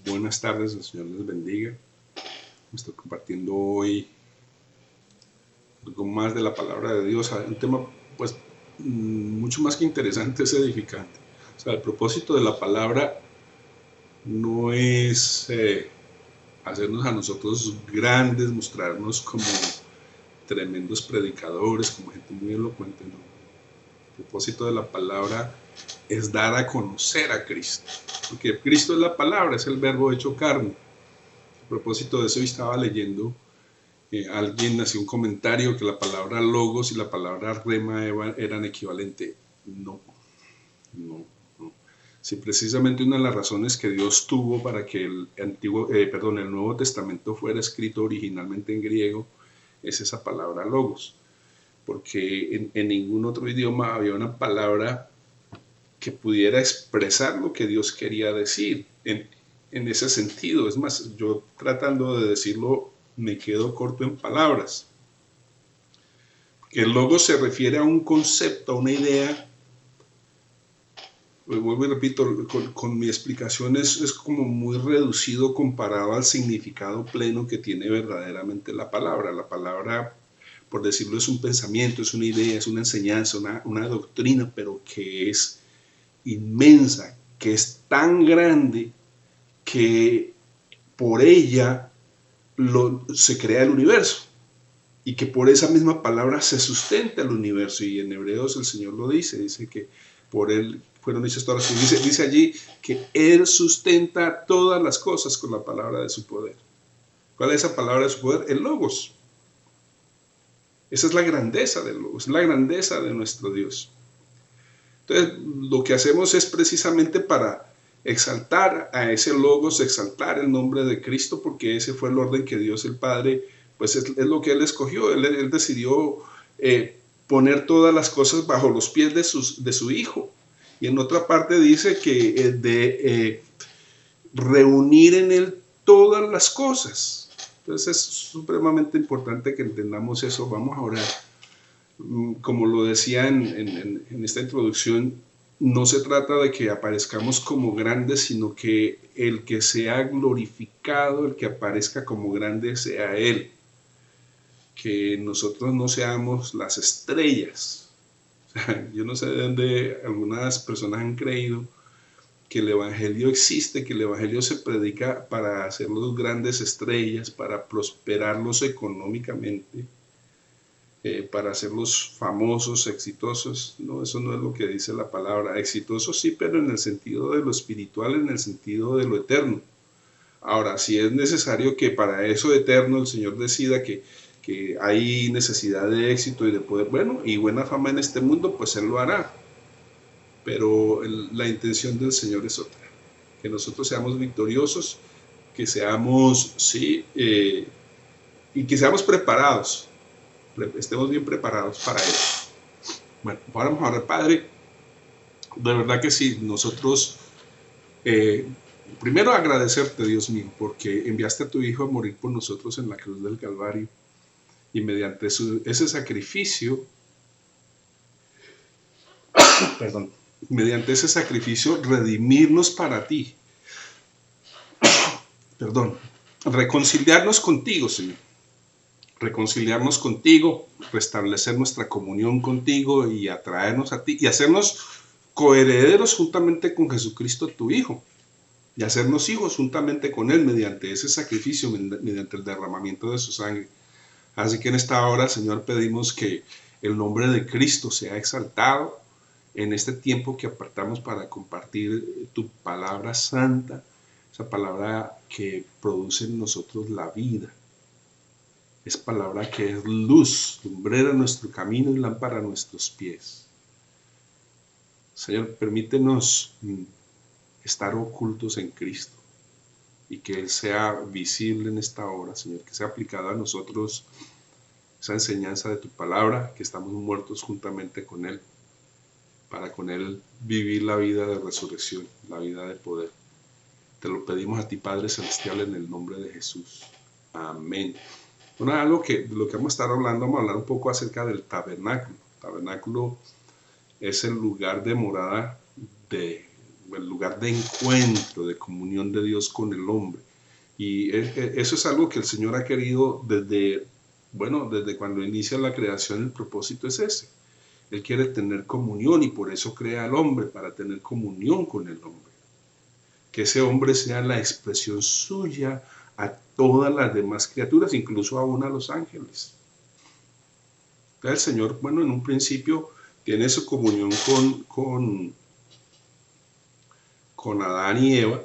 Buenas tardes, el Señor les bendiga. Estoy compartiendo hoy algo más de la palabra de Dios, un tema pues mucho más que interesante, es edificante. O sea, el propósito de la palabra no es hacernos a nosotros grandes, mostrarnos como tremendos predicadores, como gente muy elocuente, no. El propósito de la palabra es dar a conocer a Cristo, porque Cristo es la palabra, es el verbo hecho carne. A propósito de eso, estaba leyendo, alguien hacía un comentario que la palabra logos y la palabra rema eran equivalentes. No, no, no. Si precisamente una de las razones que Dios tuvo para que el Nuevo Testamento fuera escrito originalmente en griego es esa palabra logos, porque en ningún otro idioma había una palabra que pudiera expresar lo que Dios quería decir en ese sentido. Es más, yo tratando de decirlo me quedo corto en palabras. El logo se refiere a un concepto, a una idea. Vuelvo y repito, con mi explicación es como muy reducido comparado al significado pleno que tiene verdaderamente la palabra. La palabra, por decirlo, es un pensamiento, es una idea, es una enseñanza, una doctrina, pero que es inmensa, que es tan grande que por ella se crea el universo y que por esa misma palabra se sustenta el universo. Y en Hebreos el Señor lo dice que por él fueron hechas todas las cosas. Dice allí que él sustenta todas las cosas con la palabra de su poder. ¿Cuál es esa palabra de su poder? El Logos. Esa es la grandeza del Logos, la grandeza de nuestro Dios. Entonces, lo que hacemos es precisamente para exaltar a ese Logos, exaltar el nombre de Cristo, porque ese fue el orden que Dios el Padre, pues es lo que Él escogió. Él decidió poner todas las cosas bajo los pies de su Hijo. Y en otra parte dice que reunir en Él todas las cosas. Entonces es supremamente importante que entendamos eso. Vamos a orar. Como lo decía en esta introducción, no se trata de que aparezcamos como grandes, sino que el que sea glorificado, el que aparezca como grande, sea Él. Que nosotros no seamos las estrellas. Yo no sé de dónde algunas personas han creído que el Evangelio existe, que el Evangelio se predica para hacerlos grandes estrellas, para prosperarlos económicamente, para hacerlos famosos, exitosos. No, eso no es lo que dice la palabra. Exitosos sí, pero en el sentido de lo espiritual, en el sentido de lo eterno. Ahora, si es necesario que para eso eterno el Señor decida que hay necesidad de éxito y de poder, bueno, y buena fama en este mundo, pues Él lo hará. Pero la intención del Señor es otra. Que nosotros seamos victoriosos, que seamos, sí, y que seamos preparados, estemos bien preparados para eso. Bueno, ahora vamos a ver, Padre, de verdad que sí, nosotros, primero agradecerte, Dios mío, porque enviaste a tu Hijo a morir por nosotros en la cruz del Calvario, y mediante ese sacrificio, perdón, mediante ese sacrificio redimirnos para ti, perdón, reconciliarnos contigo, Señor. Reconciliarnos contigo, restablecer nuestra comunión contigo y atraernos a ti y hacernos coherederos juntamente con Jesucristo tu Hijo y hacernos hijos juntamente con Él mediante ese sacrificio, mediante el derramamiento de su sangre. Así que en esta hora, Señor, pedimos que el nombre de Cristo sea exaltado en este tiempo que apartamos para compartir tu palabra santa, esa palabra que produce en nosotros la vida. Es palabra que es luz, lumbrera nuestro camino y lámpara a nuestros pies. Señor, permítenos estar ocultos en Cristo y que Él sea visible en esta hora, Señor, que sea aplicada a nosotros esa enseñanza de tu palabra, que estamos muertos juntamente con Él, para con Él vivir la vida de resurrección, la vida de poder. Te lo pedimos a ti, Padre Celestial, en el nombre de Jesús. Amén. Bueno, algo de lo que vamos a estar hablando, vamos a hablar un poco acerca del tabernáculo. El tabernáculo es el lugar de morada el lugar de encuentro, de comunión de Dios con el hombre. Y eso es algo que el Señor ha querido desde cuando inicia la creación. El propósito es ese. Él quiere tener comunión y por eso crea al hombre, para tener comunión con el hombre. Que ese hombre sea la expresión suya a todas las demás criaturas, incluso aún a los ángeles. El Señor, en un principio tiene su comunión con Adán y Eva,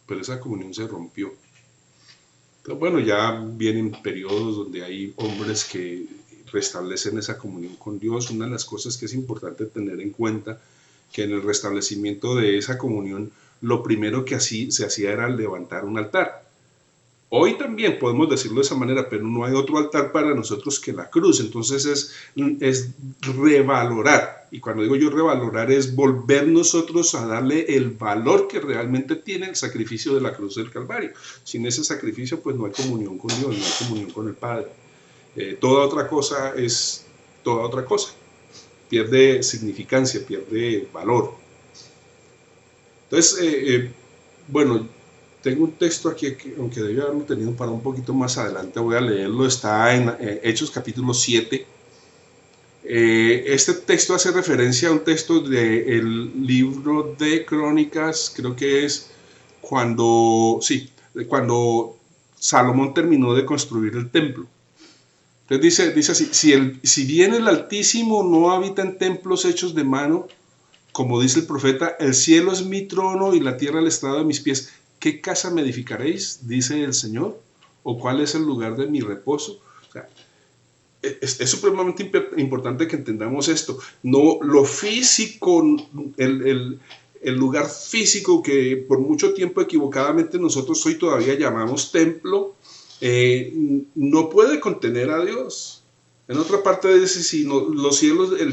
pero esa comunión se rompió. Entonces, ya vienen periodos donde hay hombres que restablecen esa comunión con Dios. Una de las cosas que es importante tener en cuenta, que en el restablecimiento de esa comunión, lo primero que se hacía era levantar un altar. Hoy también podemos decirlo de esa manera, pero no hay otro altar para nosotros que la cruz. Entonces es revalorar. Y cuando digo yo revalorar, es volver nosotros a darle el valor que realmente tiene el sacrificio de la cruz del Calvario. Sin ese sacrificio, pues no hay comunión con Dios, no hay comunión con el Padre. Toda otra cosa es toda otra cosa. Pierde significancia, pierde valor. Entonces, tengo un texto aquí que, aunque debía haberlo tenido para un poquito más adelante, voy a leerlo. Está en Hechos capítulo 7. Este texto hace referencia a un texto del libro de Crónicas, creo que es cuando Salomón terminó de construir el templo. Entonces dice así: si bien el Altísimo no habita en templos hechos de mano, como dice el profeta, el cielo es mi trono y la tierra el estrado de mis pies, ¿qué casa me edificaréis? Dice el Señor. ¿O cuál es el lugar de mi reposo? O sea, es supremamente importante que entendamos esto. No lo físico, el lugar físico que por mucho tiempo equivocadamente nosotros hoy todavía llamamos templo, no puede contener a Dios. En otra parte dice: si no, los cielos de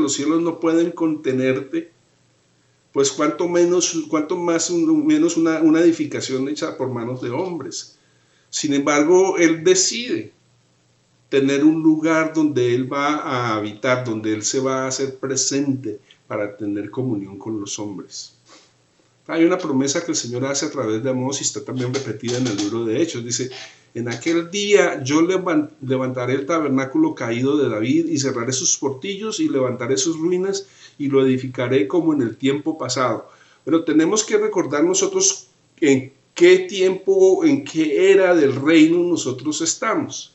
los cielos no pueden contenerte, pues cuánto más una edificación hecha por manos de hombres. Sin embargo, Él decide tener un lugar donde Él va a habitar, donde Él se va a hacer presente para tener comunión con los hombres. Hay una promesa que el Señor hace a través de Amós y está también repetida en el libro de Hechos. Dice: en aquel día yo levantaré el tabernáculo caído de David y cerraré sus portillos y levantaré sus ruinas y lo edificaré como en el tiempo pasado. Pero tenemos que recordar nosotros en qué tiempo, en qué era del reino nosotros estamos.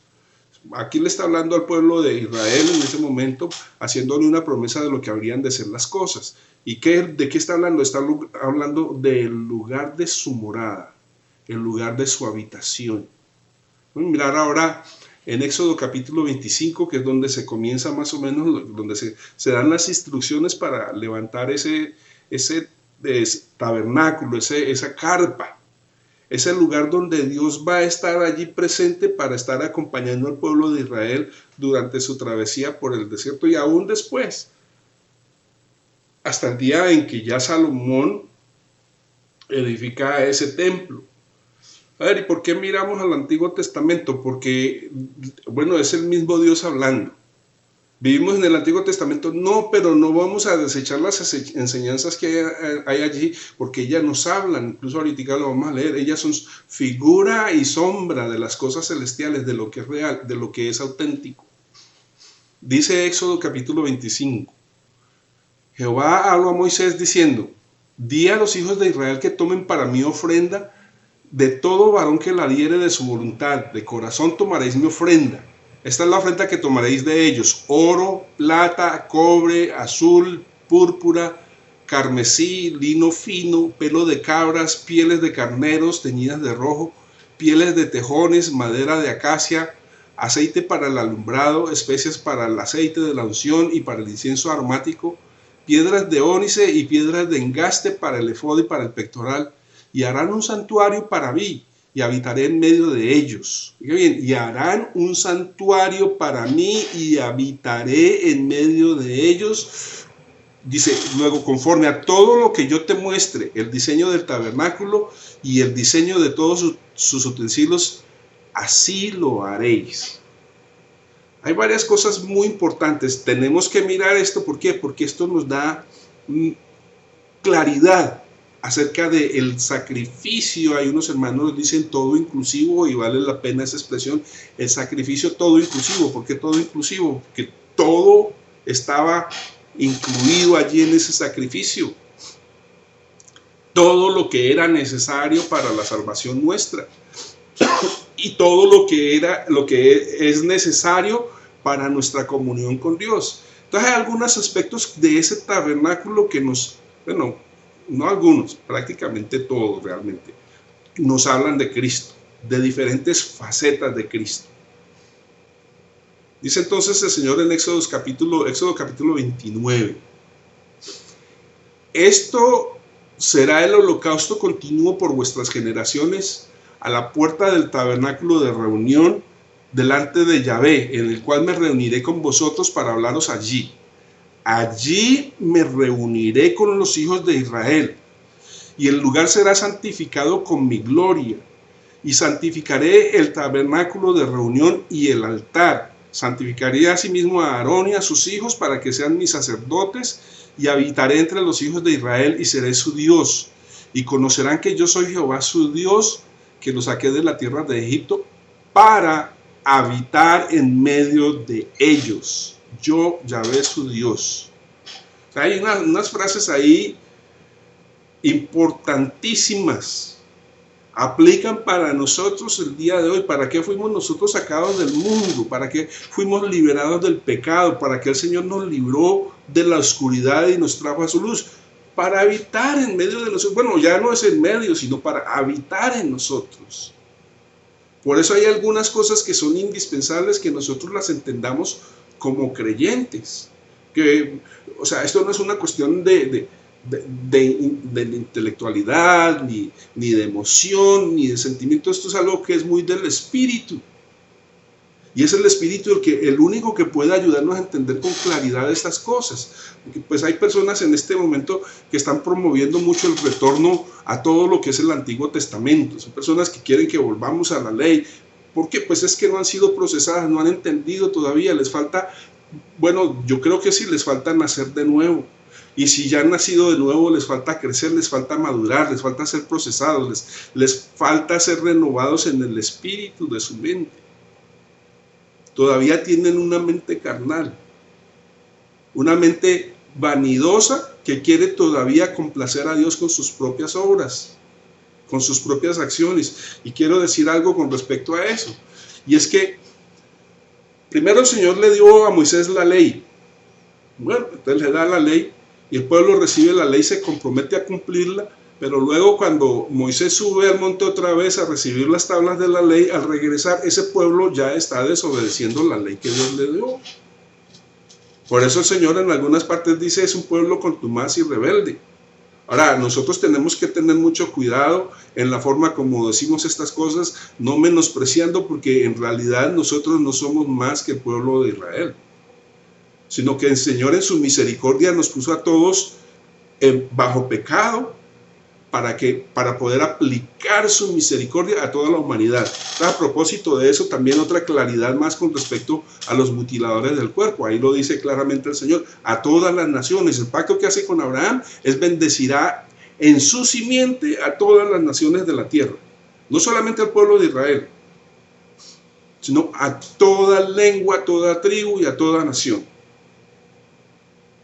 Aquí le está hablando al pueblo de Israel en ese momento, haciéndole una promesa de lo que habrían de ser las cosas. ¿Y de qué está hablando? Está hablando del lugar de su morada, el lugar de su habitación. Vamos a mirar ahora en Éxodo capítulo 25, que es donde se comienza más o menos, donde se dan las instrucciones para levantar ese tabernáculo, esa carpa. Es el lugar donde Dios va a estar allí presente para estar acompañando al pueblo de Israel durante su travesía por el desierto y aún después, hasta el día en que ya Salomón edifica ese templo. A ver, ¿y por qué miramos al Antiguo Testamento? Porque, es el mismo Dios hablando. Vivimos en el Antiguo Testamento, no, pero no vamos a desechar las enseñanzas que hay allí, porque ellas nos hablan. Incluso ahorita lo vamos a leer. Ellas son figura y sombra de las cosas celestiales, de lo que es real, de lo que es auténtico. Dice Éxodo capítulo 25. Jehová habló a Moisés diciendo: di a los hijos de Israel que tomen para mí ofrenda de todo varón que la diere de su voluntad. De corazón tomaréis mi ofrenda. Esta es la ofrenda que tomaréis de ellos: oro, plata, cobre, azul, púrpura, carmesí, lino fino, pelo de cabras, pieles de carneros teñidas de rojo, pieles de tejones, madera de acacia, aceite para el alumbrado, especias para el aceite de la unción y para el incienso aromático, piedras de ónice y piedras de engaste para el efod y para el pectoral. Y harán un santuario para mí, y habitaré en medio de ellos. Oiga bien, y harán un santuario para mí y habitaré en medio de ellos. Dice luego: conforme a todo lo que yo te muestre, el diseño del tabernáculo y el diseño de todos sus utensilios, así lo haréis. Hay varias cosas muy importantes. Tenemos que mirar esto. ¿Por qué? Porque esto nos da claridad acerca del sacrificio. Hay unos hermanos que dicen todo inclusivo y vale la pena esa expresión, el sacrificio todo inclusivo. ¿Por qué todo inclusivo? Porque todo estaba incluido allí en ese sacrificio. Todo lo que era necesario para la salvación nuestra y todo lo que es necesario para nuestra comunión con Dios. Entonces hay algunos aspectos de ese tabernáculo que no algunos, prácticamente todos realmente, nos hablan de Cristo, de diferentes facetas de Cristo. Dice entonces el Señor en Éxodo capítulo 29, esto será el holocausto continuo por vuestras generaciones a la puerta del tabernáculo de reunión delante de Yahvé, en el cual me reuniré con vosotros para hablaros allí. Allí me reuniré con los hijos de Israel, y el lugar será santificado con mi gloria, y santificaré el tabernáculo de reunión y el altar. Santificaré asimismo a Aarón y a sus hijos para que sean mis sacerdotes, y habitaré entre los hijos de Israel y seré su Dios. Y conocerán que yo soy Jehová su Dios, que los saqué de la tierra de Egipto para habitar en medio de ellos. Yo, Yahvé, su Dios. O sea, hay unas frases ahí importantísimas. Aplican para nosotros el día de hoy. ¿Para qué fuimos nosotros sacados del mundo? ¿Para qué fuimos liberados del pecado? ¿Para qué el Señor nos libró de la oscuridad y nos trajo a su luz? Para habitar en medio de nosotros. Bueno, ya no es en medio, sino para habitar en nosotros. Por eso hay algunas cosas que son indispensables que nosotros las entendamos como creyentes. O sea, esto no es una cuestión de intelectualidad, ni de emoción, ni de sentimiento. Esto es algo que es muy del espíritu. Y es el espíritu el único que puede ayudarnos a entender con claridad estas cosas. Porque pues hay personas en este momento que están promoviendo mucho el retorno a todo lo que es el Antiguo Testamento. Son personas que quieren que volvamos a la ley. Porque pues es que no han sido procesadas, no han entendido todavía. Les falta, bueno, yo creo que sí les falta nacer de nuevo. Y si ya han nacido de nuevo, les falta crecer, les falta madurar, les falta ser procesados, les falta ser renovados en el espíritu de su mente. Todavía tienen una mente carnal, una mente vanidosa que quiere todavía complacer a Dios con sus propias obras, con sus propias acciones. Y quiero decir algo con respecto a eso. Y es que primero el Señor le dio a Moisés la ley. Bueno, entonces le da la ley y el pueblo recibe la ley, se compromete a cumplirla. Pero luego cuando Moisés sube al monte otra vez a recibir las tablas de la ley, al regresar ese pueblo ya está desobedeciendo la ley que Dios le dio. Por eso el Señor en algunas partes dice, es un pueblo contumaz y rebelde. Ahora, nosotros tenemos que tener mucho cuidado en la forma como decimos estas cosas, no menospreciando, porque en realidad nosotros no somos más que el pueblo de Israel, sino que el Señor en su misericordia nos puso a todos bajo pecado, para poder aplicar su misericordia a toda la humanidad. A propósito de eso, también otra claridad más con respecto a los mutiladores del cuerpo. Ahí lo dice claramente el Señor, a todas las naciones. El pacto que hace con Abraham es bendecirá en su simiente a todas las naciones de la tierra. No solamente al pueblo de Israel, sino a toda lengua, a toda tribu y a toda nación.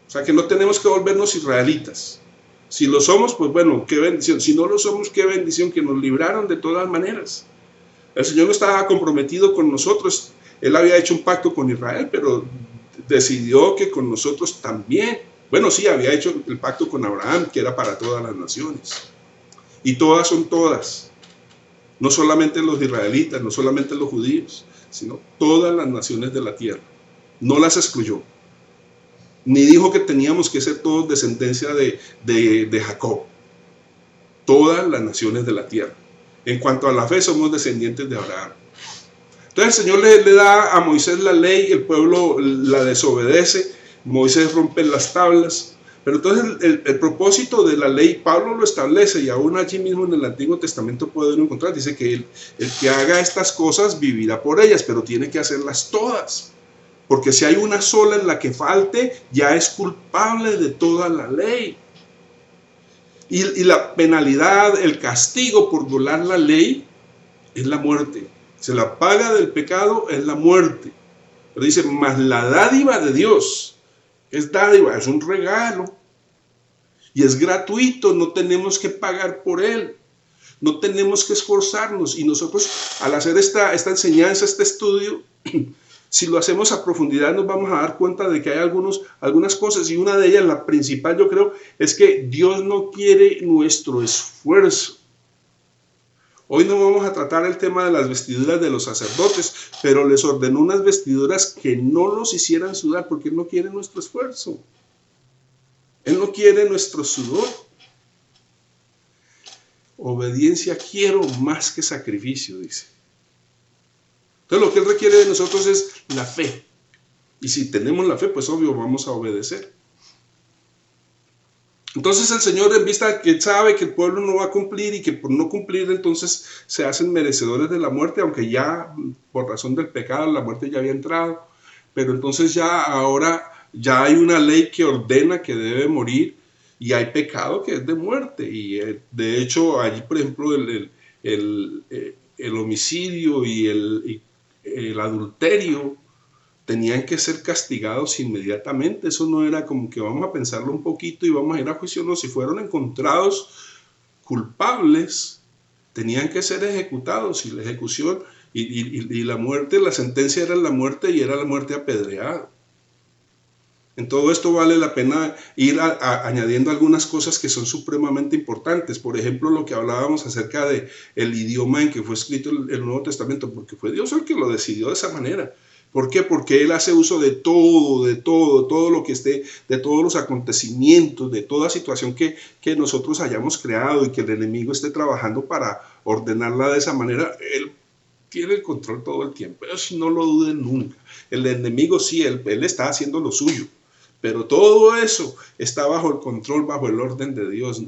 O sea que no tenemos que volvernos israelitas. Si lo somos, pues bueno, qué bendición. Si no lo somos, qué bendición, que nos libraron de todas maneras. El Señor no estaba comprometido con nosotros. Él había hecho un pacto con Israel, pero decidió que con nosotros también. Bueno, sí, había hecho el pacto con Abraham, que era para todas las naciones. Y todas son todas. No solamente los israelitas, no solamente los judíos, sino todas las naciones de la tierra. No las excluyó. Ni dijo que teníamos que ser todos descendencia de Jacob. Todas las naciones de la tierra. En cuanto a la fe, somos descendientes de Abraham. Entonces el Señor le da a Moisés la ley, el pueblo la desobedece, Moisés rompe las tablas. Pero entonces el propósito de la ley, Pablo lo establece, y aún allí mismo en el Antiguo Testamento puede uno encontrar, dice que el que haga estas cosas vivirá por ellas, pero tiene que hacerlas todas. Porque si hay una sola en la que falte, ya es culpable de toda la ley. Y la penalidad, el castigo por violar la ley es la muerte. Se la paga del pecado es la muerte. Pero dice, mas la dádiva de Dios es dádiva, es un regalo. Y es gratuito, no tenemos que pagar por él. No tenemos que esforzarnos. Y nosotros, al hacer esta enseñanza, este estudio, si lo hacemos a profundidad, nos vamos a dar cuenta de que hay algunas cosas. Y una de ellas, la principal, yo creo, es que Dios no quiere nuestro esfuerzo. Hoy no vamos a tratar el tema de las vestiduras de los sacerdotes, pero les ordenó unas vestiduras que no los hicieran sudar, porque Él no quiere nuestro esfuerzo. Él no quiere nuestro sudor. Obediencia quiero más que sacrificio, dice. Entonces lo que Él requiere de nosotros es la fe. Y si tenemos la fe, pues obvio vamos a obedecer. Entonces el Señor, en vista de que sabe que el pueblo no va a cumplir y que por no cumplir entonces se hacen merecedores de la muerte, aunque ya por razón del pecado la muerte ya había entrado, pero entonces ahora ya hay una ley que ordena que debe morir y hay pecado que es de muerte. Y de hecho allí, por ejemplo, el homicidio y el adulterio tenían que ser castigados inmediatamente. Eso no era como que vamos a pensarlo un poquito y vamos a ir a juicio. No, si fueron encontrados culpables, tenían que ser ejecutados. Y la ejecución y la muerte, la sentencia era la muerte y era la muerte apedreada. En todo esto vale la pena ir añadiendo algunas cosas que son supremamente importantes. Por ejemplo, lo que hablábamos acerca de el idioma en que fue escrito el Nuevo Testamento, porque fue Dios el que lo decidió de esa manera. ¿Por qué? Porque Él hace uso de todo lo que esté, de todos los acontecimientos, de toda situación que nosotros hayamos creado y que el enemigo esté trabajando para ordenarla de esa manera. Él tiene el control todo el tiempo, eso no lo duden nunca. El enemigo sí, él está haciendo lo suyo, pero todo eso está bajo el control, bajo el orden de Dios.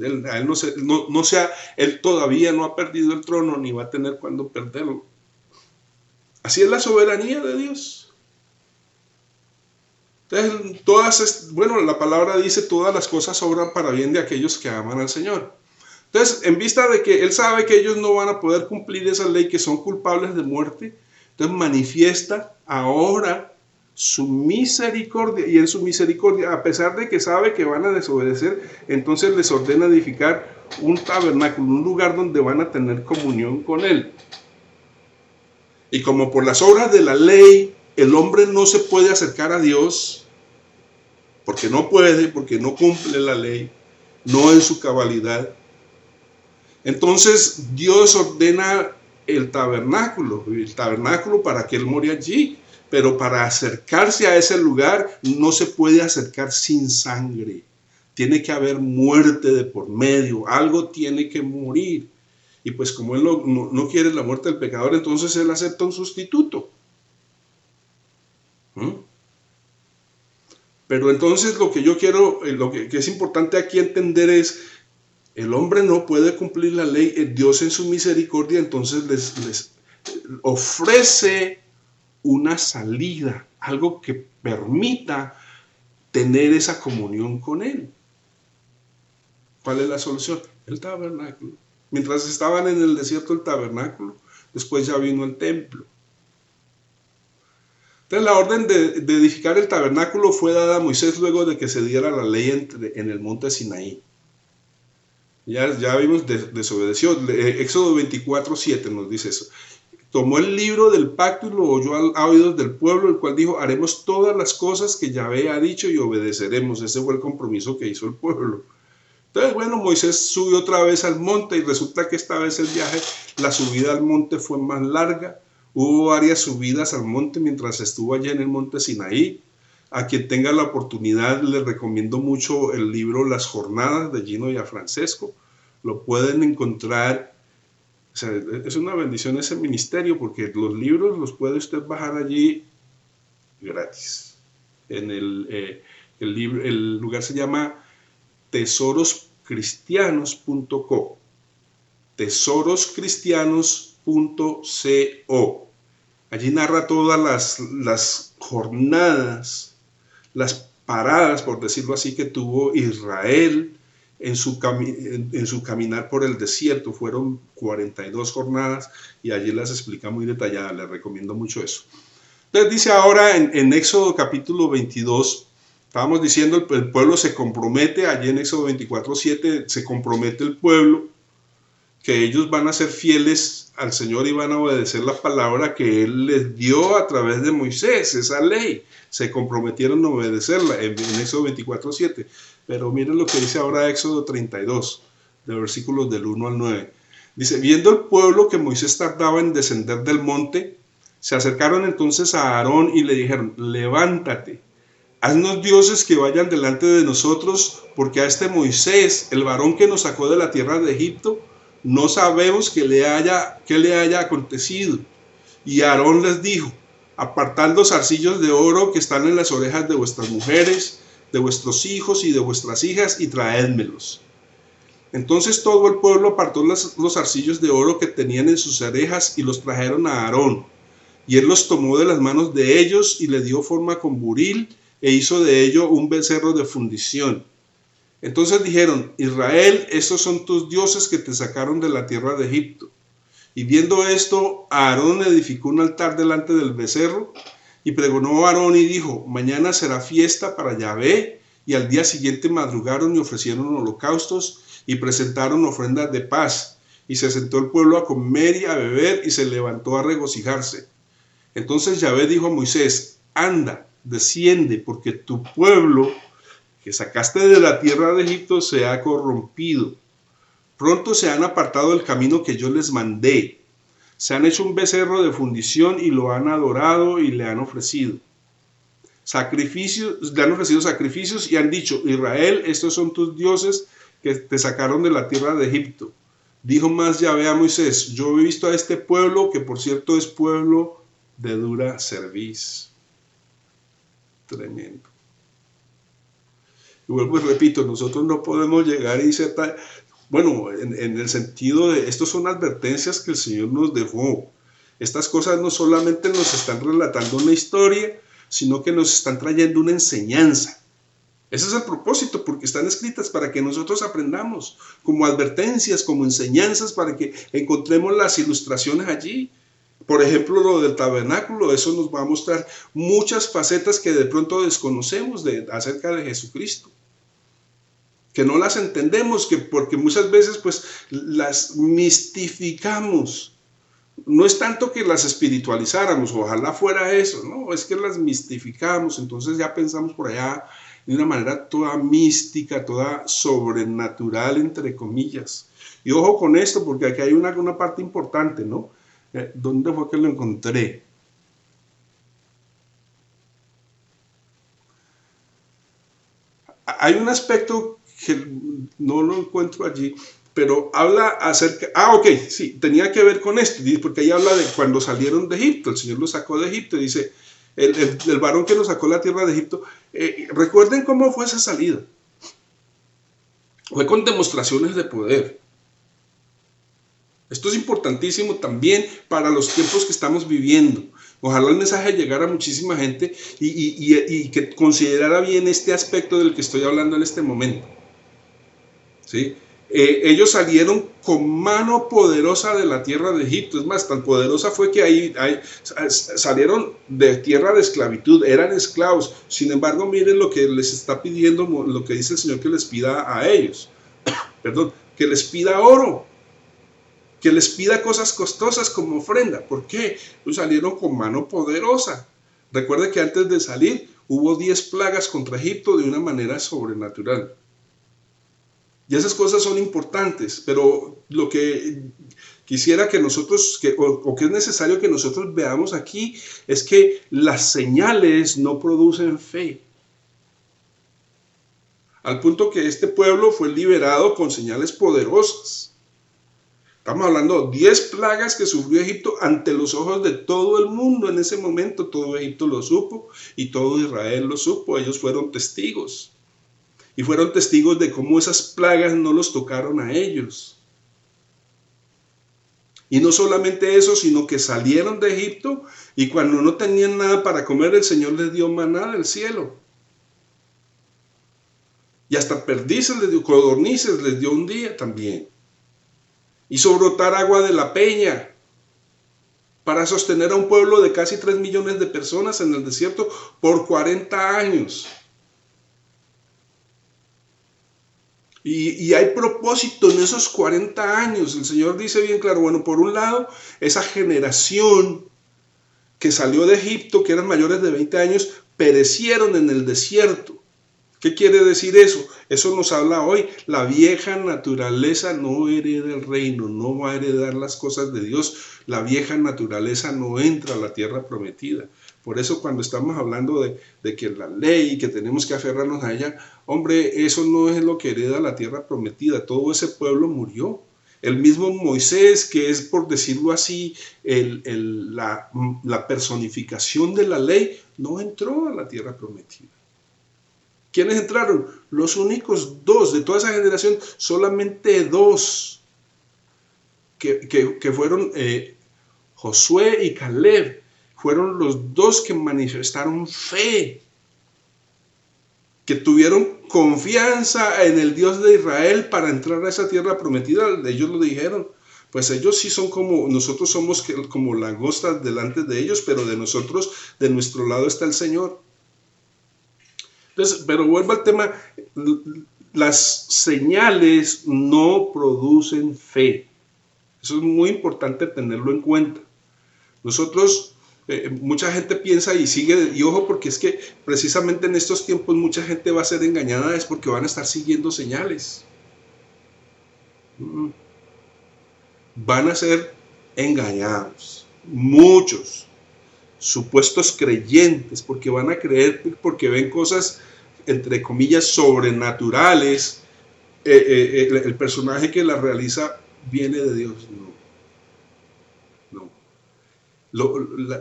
Él todavía no ha perdido el trono ni va a tener cuándo perderlo. Así es la soberanía de Dios. Entonces, la palabra dice, todas las cosas obran para bien de aquellos que aman al Señor. Entonces, en vista de que Él sabe que ellos no van a poder cumplir esa ley, que son culpables de muerte, entonces manifiesta ahora su misericordia. Y en su misericordia, a pesar de que sabe que van a desobedecer, entonces les ordena edificar un tabernáculo, un lugar donde van a tener comunión con Él. Y como por las obras de la ley el hombre no se puede acercar a Dios, porque no puede, porque no cumple la ley, no en su cabalidad, entonces Dios ordena el tabernáculo para que Él more allí, pero para acercarse a ese lugar no se puede acercar sin sangre. Tiene que haber muerte de por medio, algo tiene que morir. Y pues como Él no quiere la muerte del pecador, entonces Él acepta un sustituto. Pero entonces lo que yo quiero, lo que es importante aquí entender es, el hombre no puede cumplir la ley, Dios en su misericordia entonces les ofrece una salida, algo que permita tener esa comunión con Él. ¿Cuál es la solución? El tabernáculo. Mientras estaban en el desierto, el tabernáculo, después ya vino el templo. Entonces la orden de edificar el tabernáculo fue dada a Moisés luego de que se diera la ley en el monte Sinaí. Ya vimos, desobedeció. Éxodo 24:7 nos dice eso. Tomó el libro del pacto y lo oyó a oídos del pueblo, el cual dijo, haremos todas las cosas que Yahvé ha dicho y obedeceremos. Ese fue el compromiso que hizo el pueblo. Entonces, Moisés subió otra vez al monte y resulta que esta vez la subida al monte fue más larga. Hubo varias subidas al monte mientras estuvo allá en el monte Sinaí. A quien tenga la oportunidad, les recomiendo mucho el libro Las Jornadas de Gino Gianfrancesco. Lo pueden encontrar. O sea, es una bendición ese ministerio porque los libros los puede usted bajar allí gratis. El lugar se llama tesoroscristianos.co. tesoroscristianos.co. Allí narra todas las jornadas, las paradas, por decirlo así, que tuvo Israel en su caminar por el desierto. Fueron 42 jornadas y allí las explica muy detalladas, les recomiendo mucho eso. Entonces dice ahora en Éxodo capítulo 22, estábamos diciendo el pueblo se compromete, allí en Éxodo 24:7 se compromete el pueblo que ellos van a ser fieles al Señor y van a obedecer la palabra que Él les dio a través de Moisés, esa ley. Se comprometieron a obedecerla en Éxodo 24:7. Pero miren lo que dice ahora Éxodo 32, de versículos del 1 al 9. Dice, viendo el pueblo que Moisés tardaba en descender del monte, se acercaron entonces a Aarón y le dijeron, levántate, haznos dioses que vayan delante de nosotros, porque a este Moisés, el varón que nos sacó de la tierra de Egipto, no sabemos qué le haya acontecido. Y Aarón les dijo, apartad los zarcillos de oro que están en las orejas de vuestras mujeres, de vuestros hijos y de vuestras hijas, y traédmelos. Entonces todo el pueblo apartó los zarcillos de oro que tenían en sus orejas y los trajeron a Aarón. Y él los tomó de las manos de ellos y le dio forma con buril e hizo de ello un becerro de fundición. Entonces dijeron, Israel, estos son tus dioses que te sacaron de la tierra de Egipto. Y viendo esto, Aarón edificó un altar delante del becerro y pregonó a Aarón y dijo, mañana será fiesta para Yahvé. Y al día siguiente madrugaron y ofrecieron holocaustos y presentaron ofrendas de paz. Y se sentó el pueblo a comer y a beber y se levantó a regocijarse. Entonces Yahvé dijo a Moisés, anda, desciende, porque tu pueblo que sacaste de la tierra de Egipto se ha corrompido. Pronto se han apartado del camino que yo les mandé. Se han hecho un becerro de fundición y lo han adorado y le han ofrecido sacrificios y han dicho, Israel, estos son tus dioses que te sacaron de la tierra de Egipto. Dijo más Yahvé a Moisés, yo he visto a este pueblo, que por cierto es pueblo de dura cerviz. Tremendo. Y vuelvo y repito, nosotros no podemos llegar y ser tan... Bueno, en el sentido de, estas son advertencias que el Señor nos dejó. Estas cosas no solamente nos están relatando una historia, sino que nos están trayendo una enseñanza. Ese es el propósito, porque están escritas para que nosotros aprendamos, como advertencias, como enseñanzas, para que encontremos las ilustraciones allí. Por ejemplo, lo del tabernáculo, eso nos va a mostrar muchas facetas que de pronto desconocemos acerca de Jesucristo, que no las entendemos, porque muchas veces pues las mistificamos. No es tanto que las espiritualizáramos, ojalá fuera eso, no, es que las mistificamos, entonces ya pensamos por allá de una manera toda mística, toda sobrenatural, entre comillas. Y ojo con esto, porque aquí hay una parte importante, ¿no? ¿Dónde fue que lo encontré? Hay un aspecto que no lo encuentro allí, pero habla acerca... ok, sí, tenía que ver con esto, porque ahí habla de cuando salieron de Egipto, el Señor los sacó de Egipto, dice, el varón que nos sacó de la tierra de Egipto, recuerden cómo fue esa salida. Fue con demostraciones de poder. Esto es importantísimo también para los tiempos que estamos viviendo. Ojalá el mensaje llegara a muchísima gente y que considerara bien este aspecto del que estoy hablando en este momento. ¿Sí? Ellos salieron con mano poderosa de la tierra de Egipto. Es más, tan poderosa fue que ahí salieron de tierra de esclavitud, eran esclavos. Sin embargo, miren lo que les está pidiendo, lo que dice el Señor que les pida a ellos. Perdón, que les pida oro, que les pida cosas costosas como ofrenda. ¿Por qué? Pues salieron con mano poderosa. Recuerde que antes de salir hubo 10 plagas contra Egipto de una manera sobrenatural. Y esas cosas son importantes, pero lo que quisiera que nosotros, o que es necesario que nosotros veamos aquí, es que las señales no producen fe. Al punto que este pueblo fue liberado con señales poderosas. Estamos hablando de 10 plagas que sufrió Egipto ante los ojos de todo el mundo en ese momento. Todo Egipto lo supo y todo Israel lo supo. Ellos fueron testigos. Y fueron testigos de cómo esas plagas no los tocaron a ellos. Y no solamente eso, sino que salieron de Egipto y cuando no tenían nada para comer, el Señor les dio maná del cielo. Y hasta perdices les dio, codornices les dio un día también. Hizo brotar agua de la peña para sostener a un pueblo de casi 3 millones de personas en el desierto por 40 años. Y hay propósito en esos 40 años. El Señor dice bien claro, bueno, por un lado, esa generación que salió de Egipto, que eran mayores de 20 años, perecieron en el desierto. ¿Qué quiere decir eso? Eso nos habla hoy. La vieja naturaleza no hereda el reino, no va a heredar las cosas de Dios. La vieja naturaleza no entra a la tierra prometida. Por eso cuando estamos hablando de que la ley, que tenemos que aferrarnos a ella, hombre, eso no es lo que hereda la tierra prometida. Todo ese pueblo murió. El mismo Moisés, que es, por decirlo así, la personificación de la ley, no entró a la tierra prometida. ¿Quiénes entraron? Los únicos dos de toda esa generación, solamente dos, que fueron Josué y Caleb, fueron los dos que manifestaron fe, que tuvieron confianza en el Dios de Israel para entrar a esa tierra prometida. Ellos lo dijeron, pues ellos sí son como, nosotros somos como langostas delante de ellos, pero de nosotros, de nuestro lado está el Señor. Entonces, pero vuelvo al tema, las señales no producen fe. Eso es muy importante tenerlo en cuenta. Nosotros, mucha gente piensa y sigue, y ojo, porque es que precisamente en estos tiempos mucha gente va a ser engañada, es porque van a estar siguiendo señales. Van a ser engañados. Muchos supuestos creyentes, porque van a creer, porque ven cosas, entre comillas, sobrenaturales. El personaje que la realiza viene de Dios. No.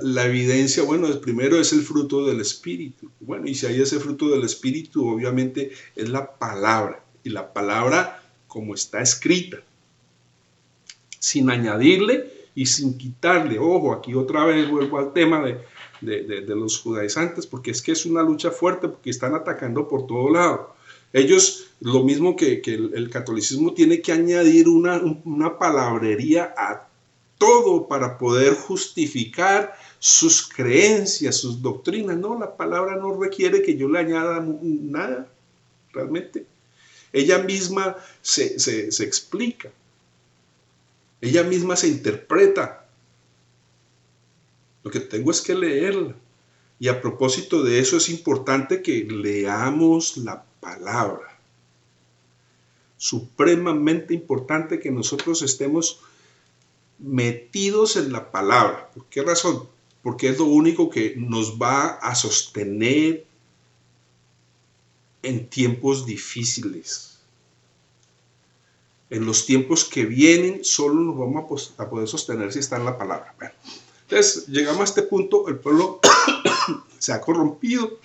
La evidencia, bueno, el primero es el fruto del Espíritu. Bueno, y si hay ese fruto del Espíritu, obviamente es la palabra. Y la palabra como está escrita, sin añadirle y sin quitarle. Ojo, aquí otra vez vuelvo al tema de los judaizantes, porque es que es una lucha fuerte, porque están atacando por todo lado. Ellos, lo mismo que el catolicismo, tiene que añadir una palabrería a todo para poder justificar sus creencias, sus doctrinas. No, la palabra no requiere que yo le añada nada, realmente. Ella misma se explica. Ella misma se interpreta. Lo que tengo es que leerla. Y a propósito de eso es importante que leamos la palabra. Supremamente importante que nosotros estemos metidos en la palabra. ¿Por qué razón? Porque es lo único que nos va a sostener en tiempos difíciles. En los tiempos que vienen solo nos vamos a poder sostener si está en la palabra. Bueno, entonces llegamos a este punto, el pueblo se ha corrompido,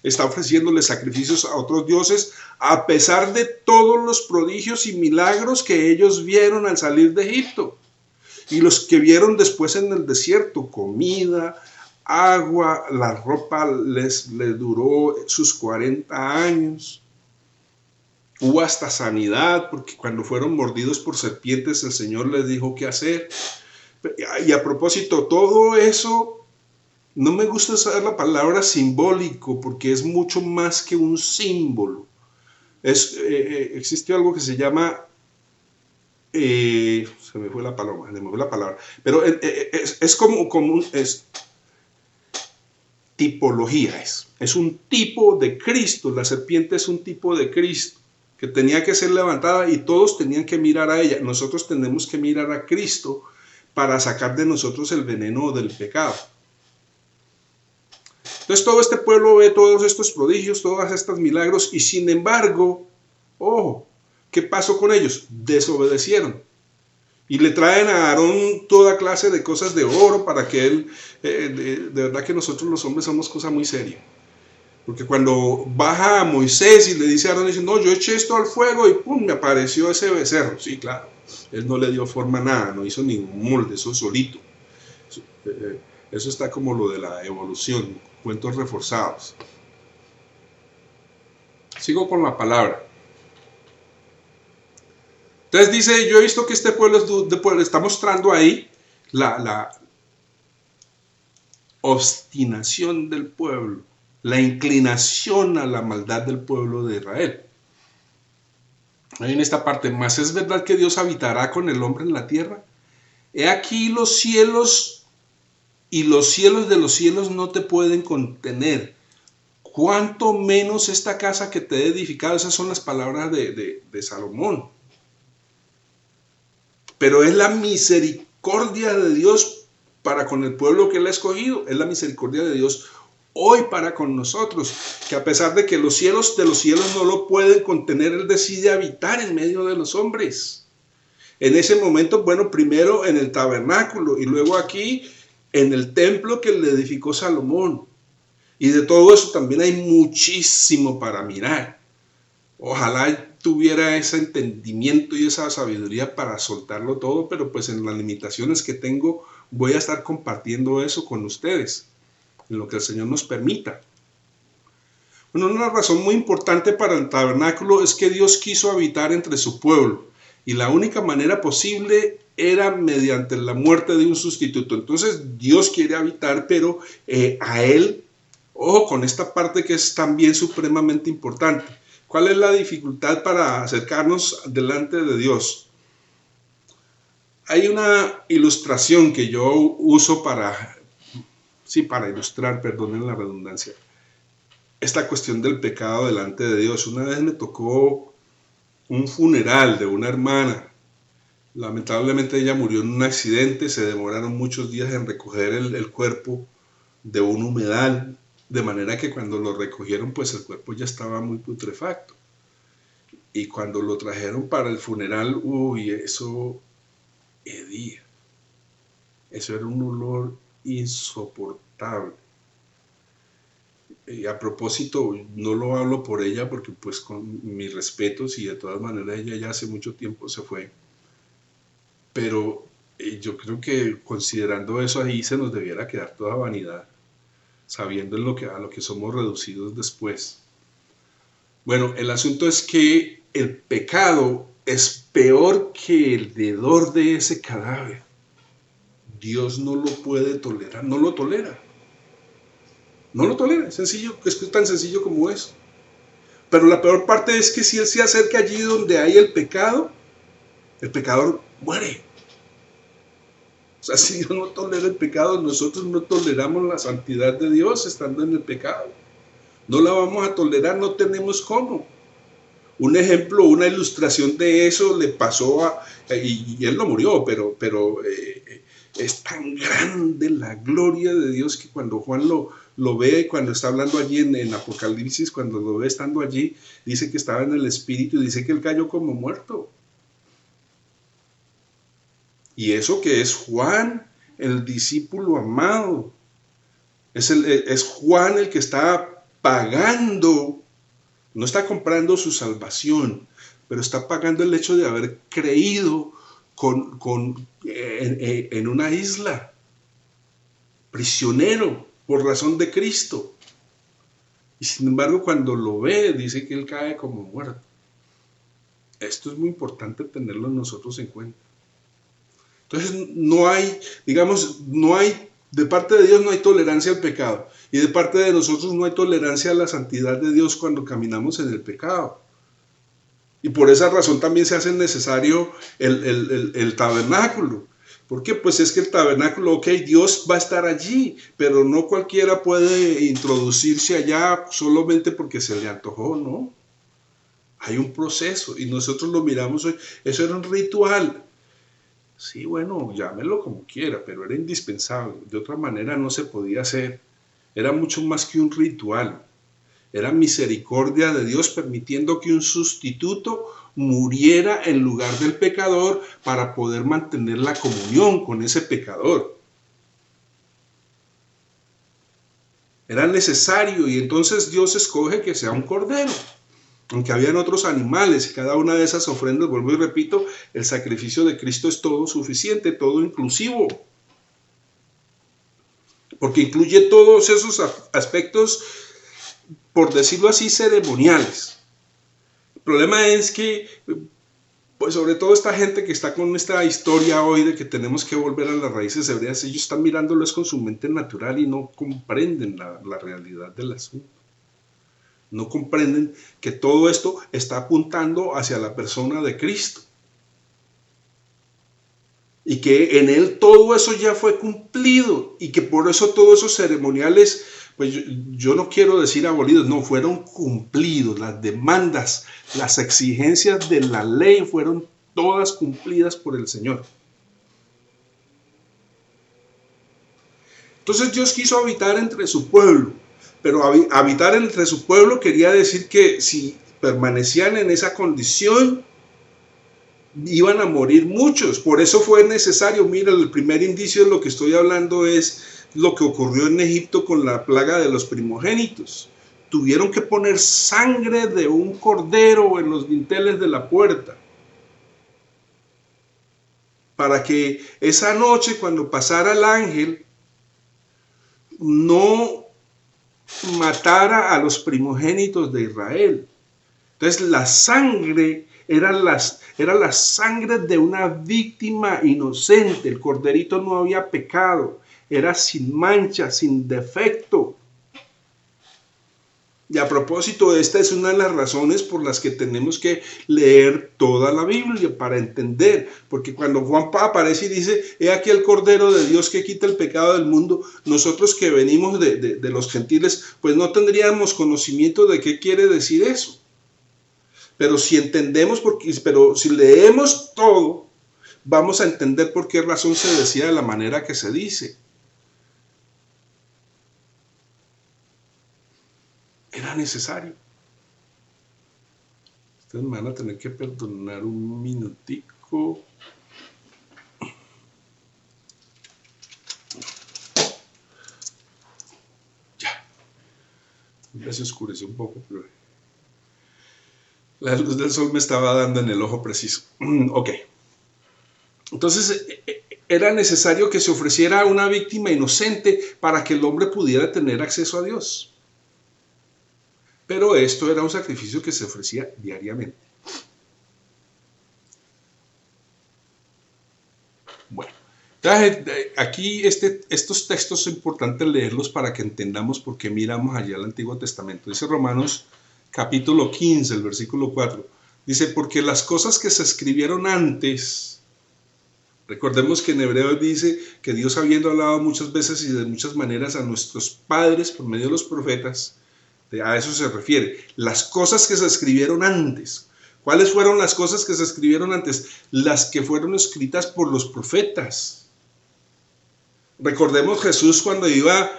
está ofreciéndole sacrificios a otros dioses, a pesar de todos los prodigios y milagros que ellos vieron al salir de Egipto. Y los que vieron después en el desierto, comida, agua, la ropa les duró sus 40 años. Hubo hasta sanidad, porque cuando fueron mordidos por serpientes, el Señor les dijo qué hacer. Y a propósito, todo eso, no me gusta usar la palabra simbólico, porque es mucho más que un símbolo. Existe algo que se llama, se me fue la palabra, pero es como es tipología, es un tipo de Cristo. La serpiente es un tipo de Cristo que tenía que ser levantada y todos tenían que mirar a ella. Nosotros tenemos que mirar a Cristo para sacar de nosotros el veneno del pecado. Entonces todo este pueblo ve todos estos prodigios, todos estos milagros, y sin embargo, ojo, ¿qué pasó con ellos? Desobedecieron. Y le traen a Aarón toda clase de cosas de oro para que él, de verdad que nosotros los hombres somos cosa muy seria. Porque cuando baja a Moisés y le dice a Aarón, dice, no, yo eché esto al fuego y pum, me apareció ese becerro. Sí, claro, él no le dio forma a nada, no hizo ningún molde, eso solito. Eso está como lo de la evolución, cuentos reforzados. Sigo con la palabra. Entonces dice, yo he visto que este pueblo, está mostrando ahí la obstinación del pueblo, la inclinación a la maldad del pueblo de Israel. Ahí en esta parte, más es verdad que Dios habitará con el hombre en la tierra. He aquí los cielos y los cielos de los cielos no te pueden contener. Cuánto menos esta casa que te he edificado. Esas son las palabras de Salomón. Pero es la misericordia de Dios para con el pueblo que él ha escogido. Es la misericordia de Dios hoy para con nosotros, que a pesar de que los cielos de los cielos no lo pueden contener, él decide habitar en medio de los hombres. En ese momento, bueno, primero en el tabernáculo y luego aquí en el templo que le edificó Salomón. Y de todo eso también hay muchísimo para mirar. Ojalá tuviera ese entendimiento y esa sabiduría para soltarlo todo, pero pues en las limitaciones que tengo voy a estar compartiendo eso con ustedes, en lo que el Señor nos permita. Bueno, una razón muy importante para el tabernáculo es que Dios quiso habitar entre su pueblo y la única manera posible era mediante la muerte de un sustituto. Entonces Dios quiere habitar, pero a él, ojo con esta parte que es también supremamente importante. ¿Cuál es la dificultad para acercarnos delante de Dios? Hay una ilustración que yo uso para ilustrar, perdonen la redundancia, esta cuestión del pecado delante de Dios. Una vez me tocó un funeral de una hermana. Lamentablemente ella murió en un accidente, se demoraron muchos días en recoger el cuerpo de un humedal, de manera que cuando lo recogieron, pues el cuerpo ya estaba muy putrefacto. Y cuando lo trajeron para el funeral, uy, eso hedía. Eso era un olor insoportable. Y a propósito, no lo hablo por ella porque pues con mis respetos y de todas maneras ella ya hace mucho tiempo se fue. Pero yo creo que considerando eso ahí se nos debiera quedar toda vanidad, sabiendo a lo que somos reducidos después. Bueno, el asunto es que el pecado es peor que el hedor de ese cadáver. Dios no lo puede tolerar, no lo tolera. No lo tolera, es sencillo, es tan sencillo como eso. Pero la peor parte es que si él se acerca allí donde hay el pecado, el pecador muere. O sea, si Dios no tolera el pecado, nosotros no toleramos la santidad de Dios estando en el pecado. No la vamos a tolerar, no tenemos cómo. Un ejemplo, una ilustración de eso le pasó y él no murió, pero es tan grande la gloria de Dios que cuando Juan lo ve, cuando está hablando allí en Apocalipsis, cuando lo ve estando allí, dice que estaba en el espíritu y dice que él cayó como muerto. Y eso que es Juan, el discípulo amado, es Juan el que está pagando, no está comprando su salvación, pero está pagando el hecho de haber creído en una isla, prisionero por razón de Cristo. Y sin embargo, cuando lo ve, dice que él cae como muerto. Esto es muy importante tenerlo nosotros en cuenta. Entonces, de parte de Dios no hay tolerancia al pecado. Y de parte de nosotros no hay tolerancia a la santidad de Dios cuando caminamos en el pecado. Y por esa razón también se hace necesario el tabernáculo. ¿Por qué? Pues es que el tabernáculo, ok, Dios va a estar allí, pero no cualquiera puede introducirse allá solamente porque se le antojó, ¿no? Hay un proceso y nosotros lo miramos hoy. Eso era un ritual. Sí, bueno, llámelo como quiera, pero era indispensable. De otra manera no se podía hacer. Era mucho más que un ritual. Era misericordia de Dios permitiendo que un sustituto muriera en lugar del pecador para poder mantener la comunión con ese pecador. Era necesario y entonces Dios escoge que sea un cordero. Aunque habían otros animales y cada una de esas ofrendas, vuelvo y repito, el sacrificio de Cristo es todo suficiente, todo inclusivo. Porque incluye todos esos aspectos, por decirlo así, ceremoniales. El problema es que pues sobre todo esta gente que está con esta historia hoy de que tenemos que volver a las raíces hebreas, ellos están mirándolo es con su mente natural y no comprenden la realidad del asunto. No comprenden que todo esto está apuntando hacia la persona de Cristo. Y que en él todo eso ya fue cumplido y que por eso todos esos ceremoniales, pues yo no quiero decir abolidos, no, fueron cumplidos. Las demandas, las exigencias de la ley fueron todas cumplidas por el Señor. Entonces Dios quiso habitar entre su pueblo, pero habitar entre su pueblo quería decir que si permanecían en esa condición, iban a morir muchos. Por eso fue necesario, mira, el primer indicio de lo que estoy hablando es lo que ocurrió en Egipto con la plaga de los primogénitos. Tuvieron que poner sangre de un cordero en los dinteles de la puerta, para que esa noche, cuando pasara el ángel, no matara a los primogénitos de Israel. Entonces la sangre era la sangre de una víctima inocente. El corderito no había pecado, era sin mancha, sin defecto. Y a propósito, esta es una de las razones por las que tenemos que leer toda la Biblia para entender, porque cuando Juan aparece y dice, he aquí el Cordero de Dios que quita el pecado del mundo, nosotros que venimos de los gentiles, pues no tendríamos conocimiento de qué quiere decir eso. Pero si entendemos, pero si leemos todo, vamos a entender por qué razón se decía de la manera que se dice. Era necesario. Ustedes me van a tener que perdonar un minutico. Ya. Ya se oscureció un poco, pero la luz del sol me estaba dando en el ojo preciso. Ok. Entonces, era necesario que se ofreciera una víctima inocente para que el hombre pudiera tener acceso a Dios. Pero esto era un sacrificio que se ofrecía diariamente. Bueno, aquí estos textos es importante leerlos para que entendamos por qué miramos allá al Antiguo Testamento. Dice Romanos capítulo 15, el versículo 4. Dice, porque las cosas que se escribieron antes, recordemos que en Hebreo dice que Dios habiendo hablado muchas veces y de muchas maneras a nuestros padres por medio de los profetas, a eso se refiere. Las cosas que se escribieron antes. ¿Cuáles fueron las cosas que se escribieron antes? Las que fueron escritas por los profetas. Recordemos Jesús cuando iba,